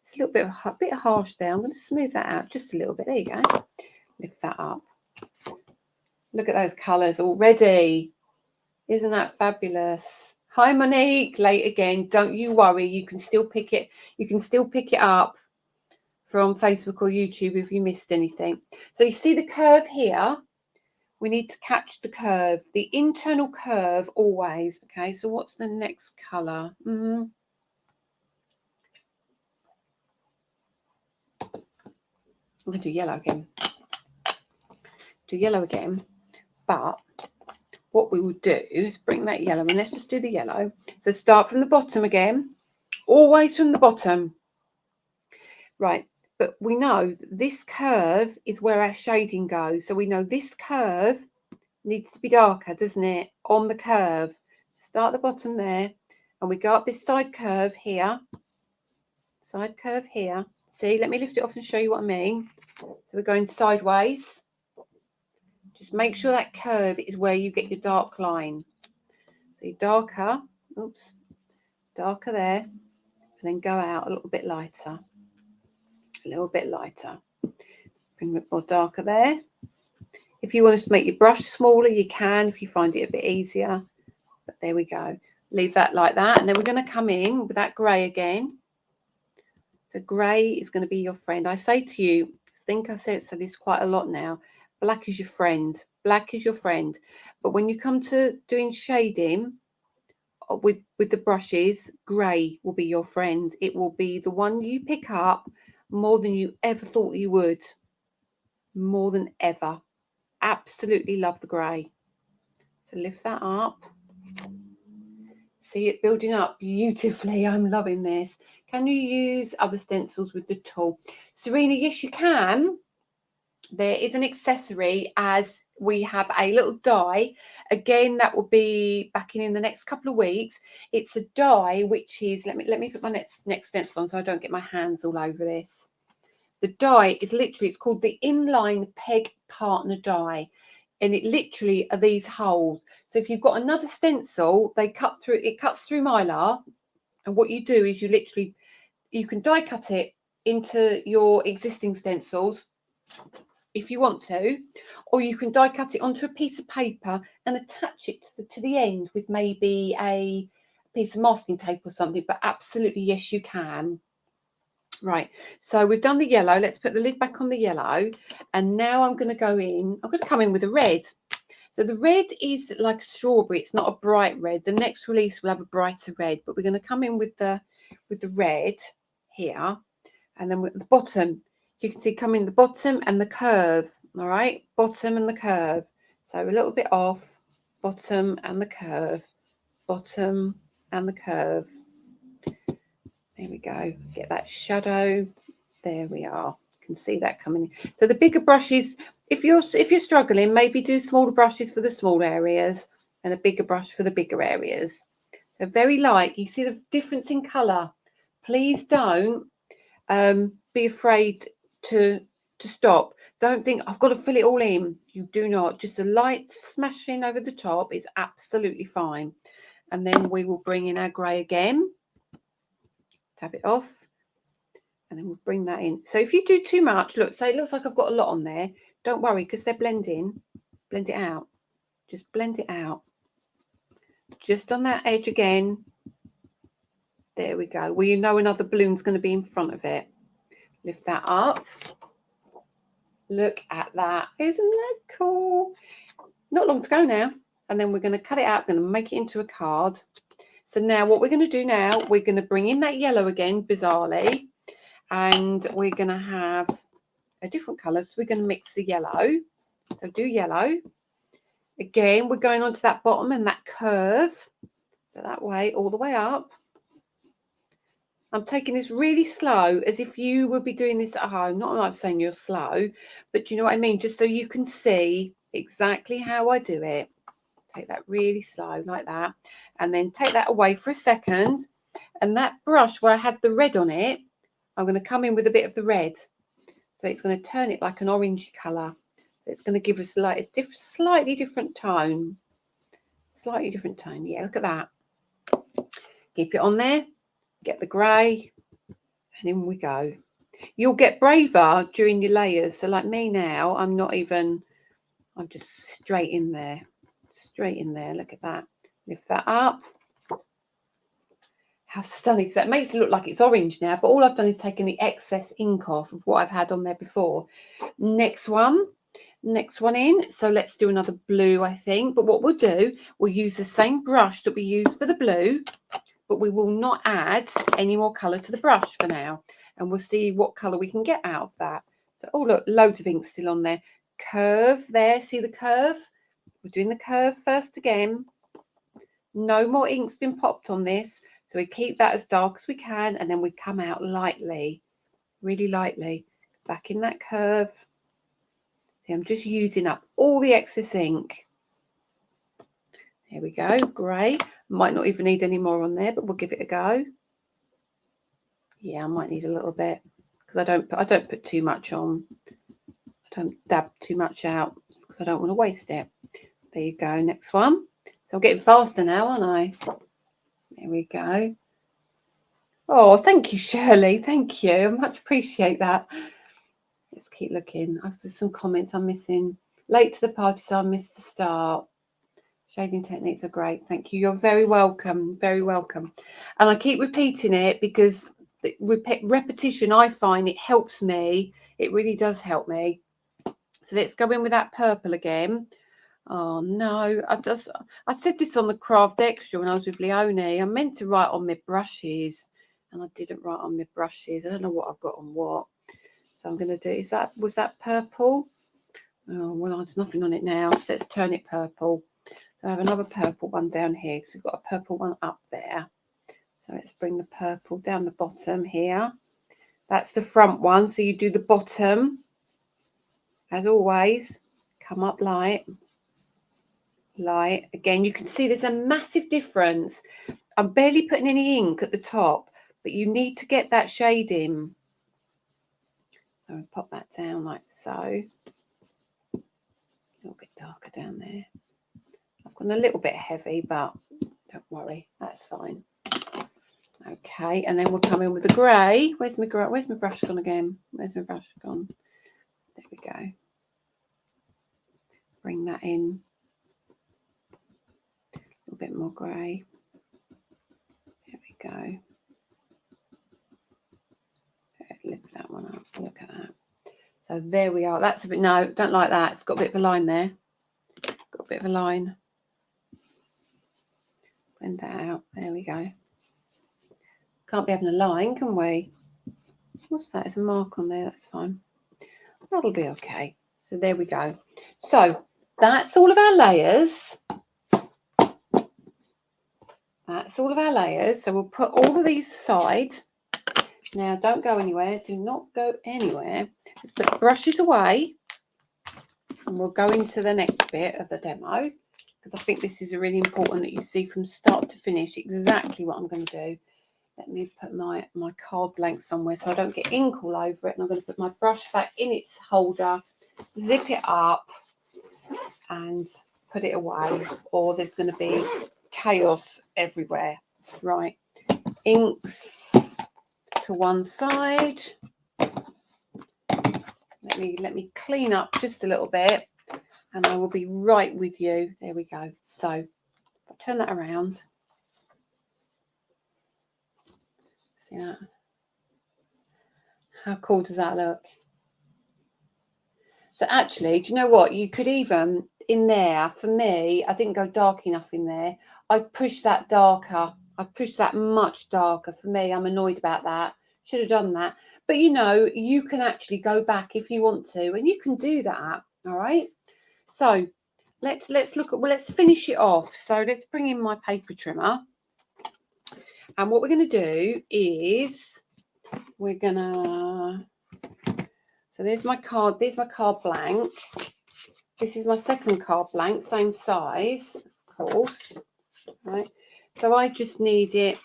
It's a little bit harsh there. I'm going to smooth that out just a little bit. There you go. Lift that up. Look at those colours already. Isn't that fabulous? Hi, Monique. Late again. Don't you worry. You can still pick it. You can still pick it up from Facebook or YouTube if you missed anything. So you see the curve here. We need to catch the curve, the internal curve always. Okay, so what's the next colour? I'm going to do yellow again. But what we will do is bring that yellow in. Let's just do the yellow. So start from the bottom again, always from the bottom. Right, but we know that this curve is where our shading goes. So we know this curve needs to be darker, doesn't it? On the curve. Start at the bottom there, and we go up this side curve here. See, let me lift it off and show you what I mean. So we're going sideways. Just make sure that curve is where you get your dark line. So darker, darker there, and then go out a little bit lighter. Bring a bit more darker there. If you want to make your brush smaller, you can, if you find it a bit easier. But there we go. Leave that like that. And then we're going to come in with that grey again. So grey is going to be your friend. I say to you, I think I've said this quite a lot now, black is your friend. Black is your friend. But when you come to doing shading with the brushes, grey will be your friend. It will be the one you pick up more than you ever thought you would. More than ever. Absolutely love the grey. So lift that up. See it building up beautifully. I'm loving this. Can you use other stencils with the tool? Serena, yes, you can. There is an accessory as we have a little die. Again, that will be back in the next couple of weeks. It's a die which is, let me put my next stencil on so I don't get my hands all over this. The die is literally, it's called the inline peg partner die. And it literally are these holes. So if you've got another stencil, it cuts through Mylar. And what you do is you can die cut it into your existing stencils if you want to, or you can die cut it onto a piece of paper and attach it to the end with maybe a piece of masking tape or something. But absolutely, yes, you can. Right, so we've done the yellow. Let's put the lid back on the yellow. And now I'm going to come in with a red. So the red is like a strawberry. It's not a bright red. The next release will have a brighter red, but we're going to come in with the red here. And then with the bottom, you can see coming the bottom and the curve. All right, bottom and the curve. So a little bit off, bottom and the curve, bottom and the curve. There we go. Get that shadow. There we are. You can see that coming in. So the bigger brushes, if you're struggling, maybe do smaller brushes for the small areas and a bigger brush for the bigger areas. So very light. You see the difference in colour. Please don't be afraid to stop. Don't think I've got to fill it all in. You do not. Just a light smashing over the top is absolutely fine. And then we will bring in our grey again. Tap it off, and then we'll bring that in. So if you do too much, look, say it looks like I've got a lot on there. Don't worry, because they're blending. Blend it out. Just blend it out. Just on that edge again. There we go. Well, you know another balloon's going to be in front of it. Lift that up. Look at that. Isn't that cool? Not long to go now. And then we're going to cut it out. We're going to make it into a card. So now what we're going to do now, we're going to bring in that yellow again, bizarrely. And we're going to have a different colour. So we're going to mix the yellow. So do yellow. Again, we're going onto that bottom and that curve. So that way, all the way up. I'm taking this really slow, as if you would be doing this at home. Not like I'm saying you're slow, but you know what I mean? Just so you can see exactly how I do it. Take that really slow like that. And then take that away for a second. And that brush where I had the red on it, I'm going to come in with a bit of the red. So it's going to turn it like an orangey colour. It's going to give us like a slightly different tone. Slightly different tone. Yeah, look at that. Keep it on there. Get the grey. And in we go. You'll get braver during your layers. So like me now, I'm just straight in there. Straight in there. Look at that. Lift that up. How stunning. That makes it look like it's orange now, but all I've done is taken the excess ink off of what I've had on there before. Next one. Next one in. So let's do another blue, I think. But what we'll do, we'll use the same brush that we used for the blue, but we will not add any more colour to the brush for now. And we'll see what colour we can get out of that. So, oh look, loads of ink still on there. Curve there, see the curve? We're doing the curve first again. No more ink's been popped on this. So we keep that as dark as we can, and then we come out lightly, really lightly, back in that curve. See, I'm just using up all the excess ink. There we go, great. Might not even need any more on there, but we'll give it a go. Yeah, I might need a little bit because I don't put too much on. I don't dab too much out because I don't want to waste it. There you go, next one. So I'm getting faster now, aren't I? There we go. Oh, thank you, Shirley. Thank you. I much appreciate that. Let's keep looking. There's some comments I'm missing. Late to the party, so I missed the start. Shading techniques are great. Thank you. You're very welcome. Very welcome. And I keep repeating it because repetition, I find it helps me. It really does help me. So let's go in with that purple again. Oh no, I said this on the craft extra when I was with Leonie. I meant to write on my brushes and I didn't write on my brushes. I don't know what I've got on what. So I'm going to do, was that purple? Oh, well, there's nothing on it now. So let's turn it purple. So I have another purple one down here because we've got a purple one up there. So let's bring the purple down the bottom here. That's the front one. So you do the bottom, as always, come up light. Light. Again, you can see there's a massive difference. I'm barely putting any ink at the top, but you need to get that shade in. So I'll pop that down like so. A little bit darker down there. I've gone a little bit heavy, but don't worry, that's fine. Okay, and then we'll come in with the grey. Where's my brush gone again? Where's my brush gone? There we go. Bring that in. A little bit more grey. There we go. Lift that one up. Look at that. So there we are. That's a bit, no, don't like that. It's got a bit of a line there. Got a bit of a line. Blend that out. There we go. Can't be having a line, can we? What's that? There's a mark on there. That's fine. That'll be okay. So there we go. So that's all of our layers. That's all of our layers. So we'll put all of these aside. Now, don't go anywhere. Do not go anywhere. Let's put the brushes away. And we'll go into the next bit of the demo. Because I think this is really important that you see from start to finish exactly what I'm going to do. Let me put my card blank somewhere so I don't get ink all over it. And I'm going to put my brush back in its holder, zip it up and put it away. Or there's going to be chaos everywhere. Right. Inks to one side. Let me clean up just a little bit and I will be right with you. There we go. So I'll turn that around. See that? How cool does that look? So actually, do you know what? You could even, in there, for me, I didn't go dark enough in there. I pushed that darker. I pushed that much darker. For me, I'm annoyed about that. Should have done that. But, you know, you can actually go back if you want to, and you can do that, all right? So let's look at, well, let's finish it off. So let's bring in my paper trimmer. And what we're going to do is we're going to, so there's my card blank. This is my second card blank, same size, of course, right? So I just need it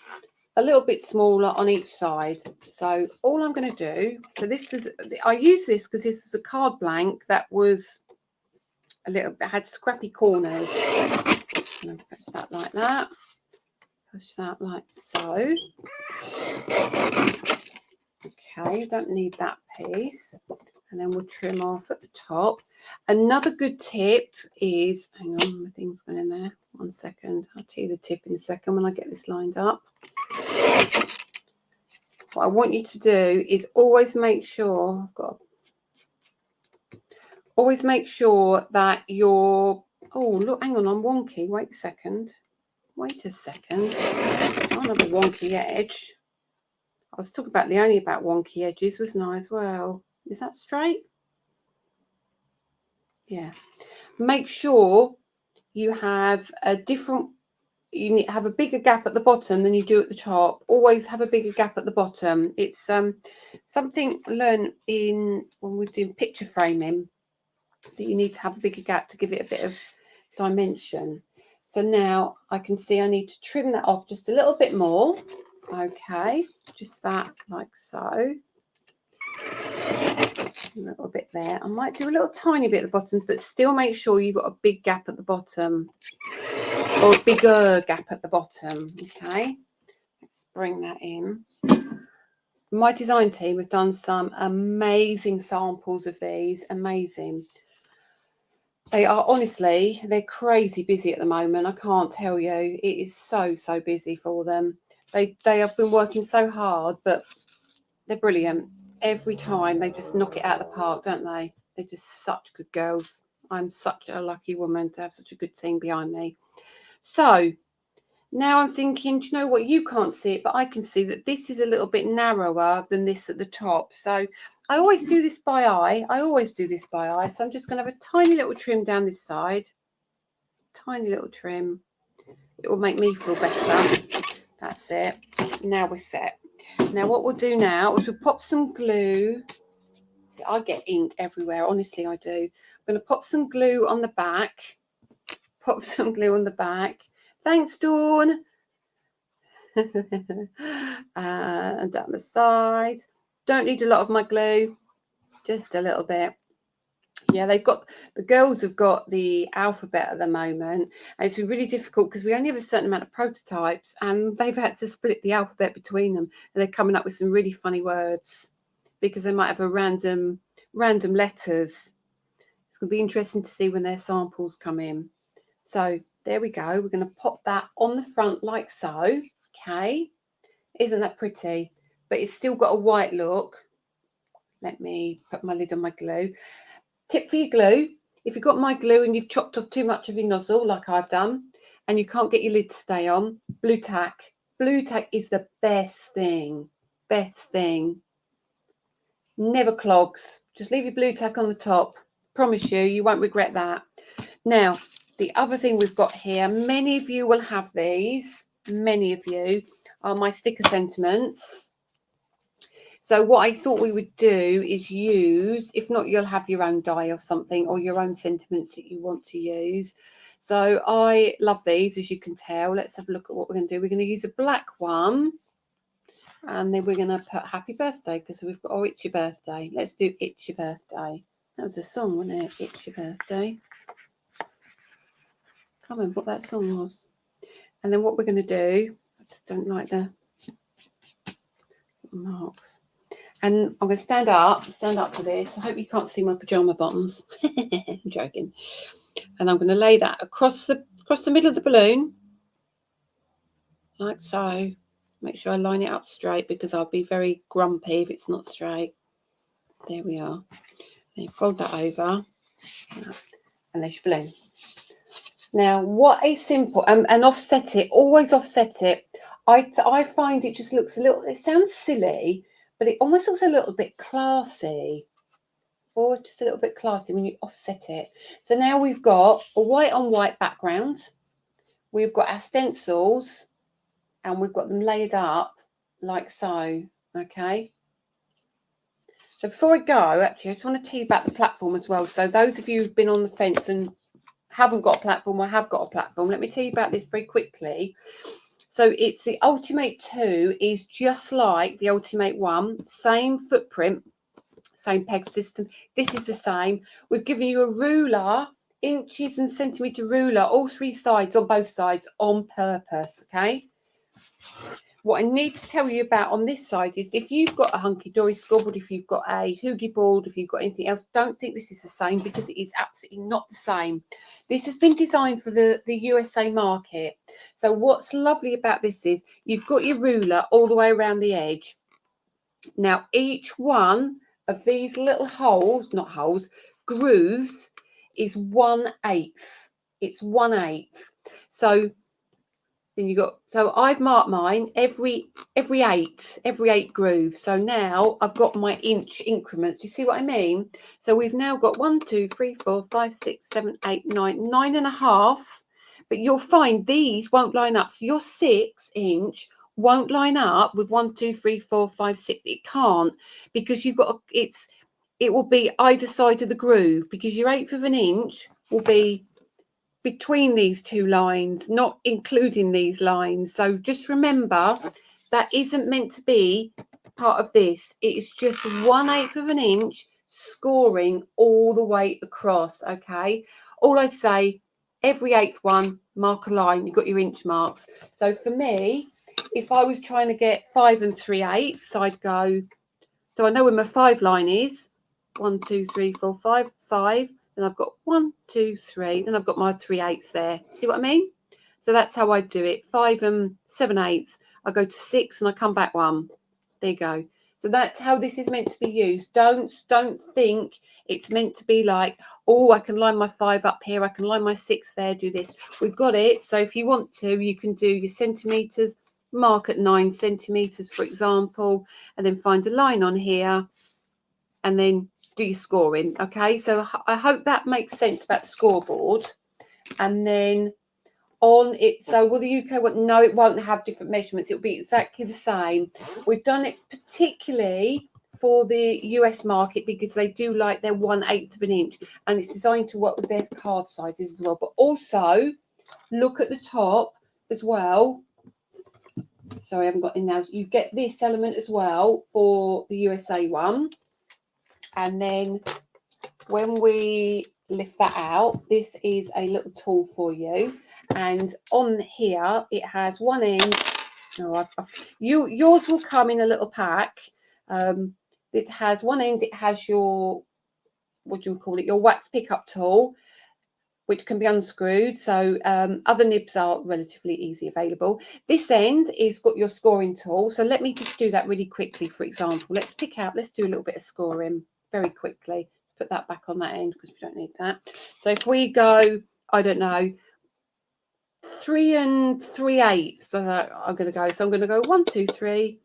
a little bit smaller on each side. So all I'm going to do, so this is, I use this because this is a card blank that was a little bit, had scrappy corners. I'm going to push that like that. Push that like so. Okay, don't need that piece. And then we'll trim off at the top. Another good tip is, hang on, my thing's gone in there. 1 second. I'll tell you the tip in a second when I get this lined up. What I want you to do is always make sure, always make sure that you're, oh, look, hang on, I'm wonky. Wait a second. I don't have a wonky edge. I was talking about only about wonky edges, wasn't I, as well? Is that straight? Yeah. Make sure you have a different, you need to have a bigger gap at the bottom than you do at the top. Always have a bigger gap at the bottom. It's something I learned when we're doing picture framing, that you need to have a bigger gap to give it a bit of dimension. So now I can see I need to trim that off just a little bit more. Okay, just that, like so. A little bit there. I might do a little tiny bit at the bottom, but still make sure you've got a big gap at the bottom, or a bigger gap at the bottom. Okay, let's bring that in. My design team have done some amazing samples of these. Amazing. They are, honestly, they're crazy busy at the moment. I can't tell you. It is so busy for them. They have been working so hard, but they're brilliant. Every time they just knock it out of the park, don't they? They're just such good girls. I'm such a lucky woman to have such a good team behind me. So now I'm thinking, do you know what? You can't see it, but I can see that this is a little bit narrower than this at the top. So I always do this by eye. So I'm just going to have a tiny little trim down this side. Tiny little trim. It will make me feel better. That's it. Now we're set. Now what we'll do now is we'll pop some glue. See, I get ink everywhere. Honestly, I do. I'm going to pop some glue on the back. Thanks, Dawn. And down the sides. Don't need a lot of my glue, just a little bit. Yeah, the girls have got the alphabet at the moment, and it's been really difficult because we only have a certain amount of prototypes, and they've had to split the alphabet between them, and they're coming up with some really funny words because they might have a random letters. It's going to be interesting to see when their samples come in. So there we go. We're going to pop that on the front like so. Okay, isn't that pretty? But it's still got a white look. Let me put my lid on my glue. Tip for your glue: if you've got my glue and you've chopped off too much of your nozzle, like I've done, and you can't get your lid to stay on, blue tack. Blue tack is the best thing. Never clogs. Just leave your blue tack on the top. Promise you won't regret that. Now, the other thing we've got here, many of you will have these. Many of you are my sticker sentiments. So what I thought we would do is use, if not, you'll have your own die or something, or your own sentiments that you want to use. So I love these, as you can tell. Let's have a look at what we're going to do. We're going to use a black one, and then we're going to put happy birthday, because we've got, oh, it's your birthday. Let's do it's your birthday. That was a song, wasn't it? It's your birthday. Can't remember what that song was. And then what we're going to do, I just don't like the marks. And I'm going to stand up for this. I hope you can't see my pajama bottoms. I'm joking. And I'm going to lay that across the middle of the balloon, like so. Make sure I line it up straight, because I'll be very grumpy if it's not straight. There we are. Then fold that over, and there's your balloon. Now, what a simple, and offset it. Always offset it. I find it just looks a little. It sounds silly, but it almost looks a little bit classy, or just a little bit classy when you offset it. So now we've got a white on white background. We've got our stencils, and we've got them laid up like so. Okay. So before I go, actually, I just want to tell you about the platform as well. So those of you who've been on the fence and haven't got a platform or have got a platform, let me tell you about this very quickly. So it's the Ultimate 2 is just like the Ultimate 1, same footprint, same peg system. This is the same. We've given you a ruler, inches and centimetre ruler, all three sides, on both sides, on purpose, okay? What I need to tell you about on this side is, if you've got a hunky-dory scoreboard, if you've got a hoogie board, if you've got anything else, don't think this is the same, because it is absolutely not the same. This has been designed for the USA market. So what's lovely about this is you've got your ruler all the way around the edge. Now, each one of these little holes, not holes, grooves is 1/8. It's 1/8. So then you got, so I've marked mine every 8 grooves. So now I've got my inch increments. You see what I mean? So we've now got 1, 2, 3, 4, 5, 6, 7, 8, 9, 9.5. But you'll find these won't line up. So your 6 inch won't line up with 1, 2, 3, 4, 5, 6. It can't, because you've got, it will be either side of the groove, because your 1/8 of an inch will be between these two lines, not including these lines. So just remember, that isn't meant to be part of this. It is just 1/8 of an inch scoring all the way across. Okay, all I'd say, every 8th one, mark a line. You've got your inch marks. So for me, if I was trying to get 5 3/8, I'd go, so I know where my 5 line is, 1, 2, 3, 4, 5, 5. Then I've got 1, 2, 3. Then I've got my 3/8 there. See what I mean? So that's how I do it. 5 7/8. I go to 6 and I come back 1. There you go. So that's how this is meant to be used. Don't think it's meant to be like, oh, I can line my 5 up here, I can line my 6 there, do this. We've got it. So if you want to, you can do your centimeters, mark at 9 centimeters, for example, and then find a line on here, and then do your scoring. Okay, so I hope that makes sense about the scoreboard. And then on it, so will the UK one? No, it won't have different measurements. It'll be exactly the same. We've done it particularly for the US market because they do like their 1/8 of an inch, and it's designed to work with their card sizes as well. But also look at the top as well. Sorry, I haven't got in now. You get this element as well for the USA one. And then when we lift that out, this is a little tool for you. And on here, it has one end. Oh, yours will come in a little pack. It has one end. It has your, what do you call it? Your wax pickup tool, which can be unscrewed. So other nibs are relatively easy available. This end is got your scoring tool. So let me just do that really quickly. For example, let's do a little bit of scoring very quickly. Put that back on that end because we don't need that. So if we go, I don't know, 3 3/8, so I'm going to go. So I'm going to go 1, 2, 3,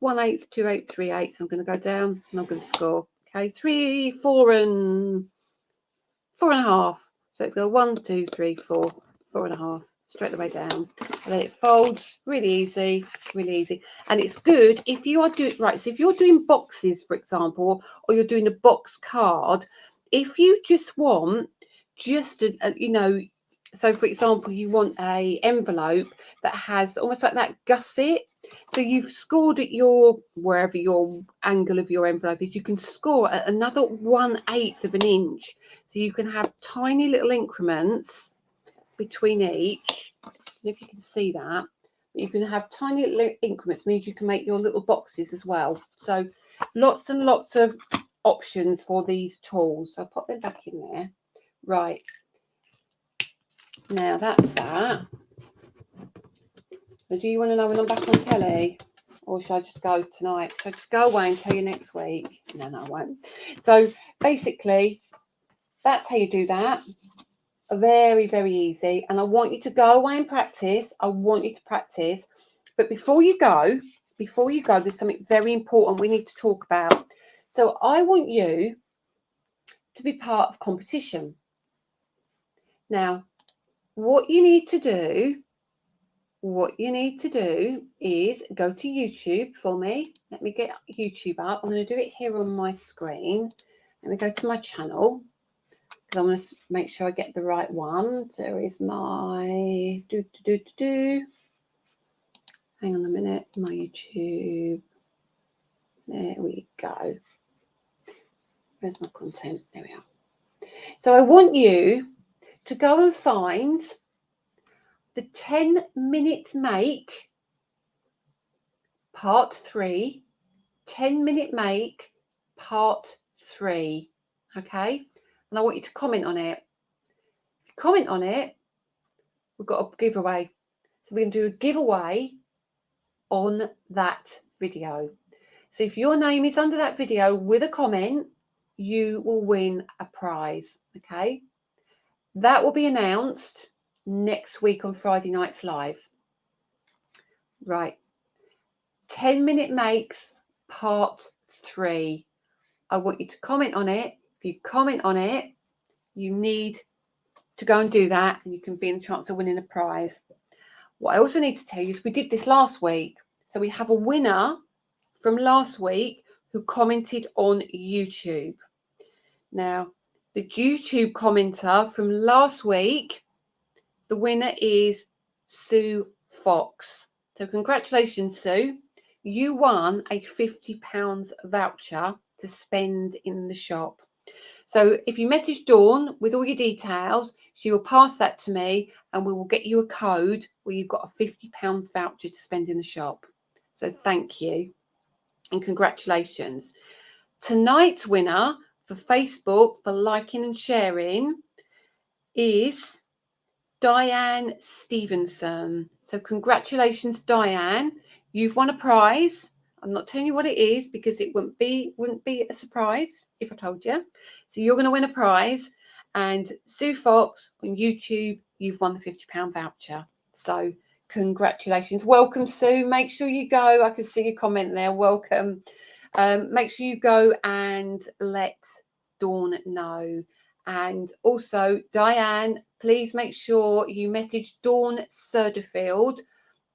1/8, 2/8, 3/8. I'm going to go down and I'm going to score. Okay, 3, 4 and 4.5. So it's go 1, 2, 3, 4, 4.5, straight the way down. And then it folds really easy, and it's good if you are doing right. So if you're doing boxes, for example, or you're doing a box card, if you just want a so for example, you want a envelope that has almost like that gusset. So you've scored at wherever your angle of your envelope is, you can score at another 1/8 of an inch. So you can have tiny little increments between each. I don't know if you can see that, but you can have tiny little increments, means you can make your little boxes as well. So lots and lots of options for these tools. So I'll pop them back in there. Right. Now that's that. So do you want to know when I'm back on telly? Or should I just go tonight? Should I just go away and tell you next week? No, I won't. So basically, that's how you do that. Very, very easy. And I want you to go away and practice. But before you go, there's something very important we need to talk about. So I want you to be part of competition. Now, what you need to do is go to YouTube for me. Let me get YouTube up. I'm going to do it here on my screen. Let me go to my channel because I want to make sure I get the right one. So there is my hang on a minute, my YouTube. There we go. Where's my content? There we are. So I want you to go and find the 10-minute make part 3, 10-minute make part 3. Okay, and I want you to comment on it. If you comment on it, we've got a giveaway. So we're going to do a giveaway on that video. So if your name is under that video with a comment, you will win a prize. Okay, that will be announced next week on Friday Nights Live. Right, 10-minute makes part 3. I want you to comment on it. If you comment on it, you need to go and do that, and you can be in a chance of winning a prize. What I also need to tell you is we did this last week. So we have a winner from last week who commented on YouTube. Now, the YouTube commenter from last week, the winner is Sue Fox. So congratulations, Sue. You won a £50 voucher to spend in the shop. So if you message Dawn with all your details, she will pass that to me and we will get you a code where you've got a £50 voucher to spend in the shop. So thank you and congratulations. Tonight's winner for Facebook for liking and sharing is Diane Stevenson. So congratulations, Diane. You've won a prize. I'm not telling you what it is because it wouldn't be a surprise if I told you. So you're going to win a prize. And Sue Fox on YouTube, you've won the £50 voucher. So congratulations. Welcome, Sue. Make sure you go. I can see your comment there. Welcome. Make sure you go and let Dawn know. And also, Diane, please make sure you message Dawn Surderfield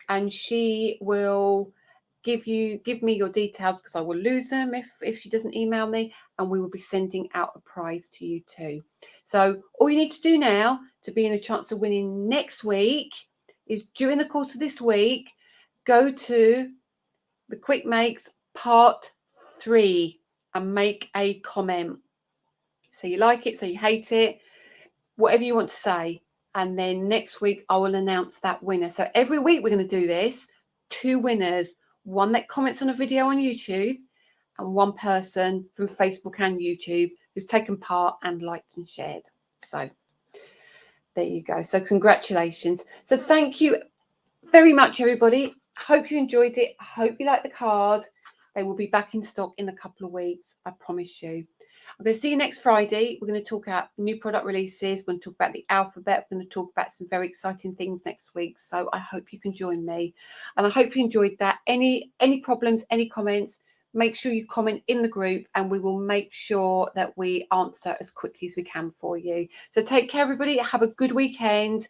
and she will give me your details because I will lose them if she doesn't email me, and we will be sending out a prize to you too. So all you need to do now to be in a chance of winning next week is during the course of this week, go to the Quick Makes Part 3 and make a comment. So you like it, so you hate it, whatever you want to say. And then next week, I will announce that winner. So every week we're going to do this. 2 winners, one that comments on a video on YouTube and one person from Facebook and YouTube who's taken part and liked and shared. So there you go. So congratulations. So thank you very much, everybody. Hope you enjoyed it. I hope you like the card. They will be back in stock in a couple of weeks. I promise you. I'm going to see you next Friday. We're going to talk about new product releases. We're going to talk about the alphabet. We're going to talk about some very exciting things next week. So I hope you can join me. And I hope you enjoyed that. Any problems, any comments, make sure you comment in the group and we will make sure that we answer as quickly as we can for you. So take care, everybody. Have a good weekend.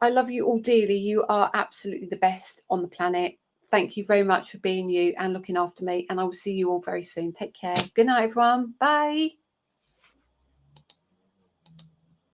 I love you all dearly. You are absolutely the best on the planet. Thank you very much for being you and looking after me. And I will see you all very soon. Take care. Good night, everyone. Bye.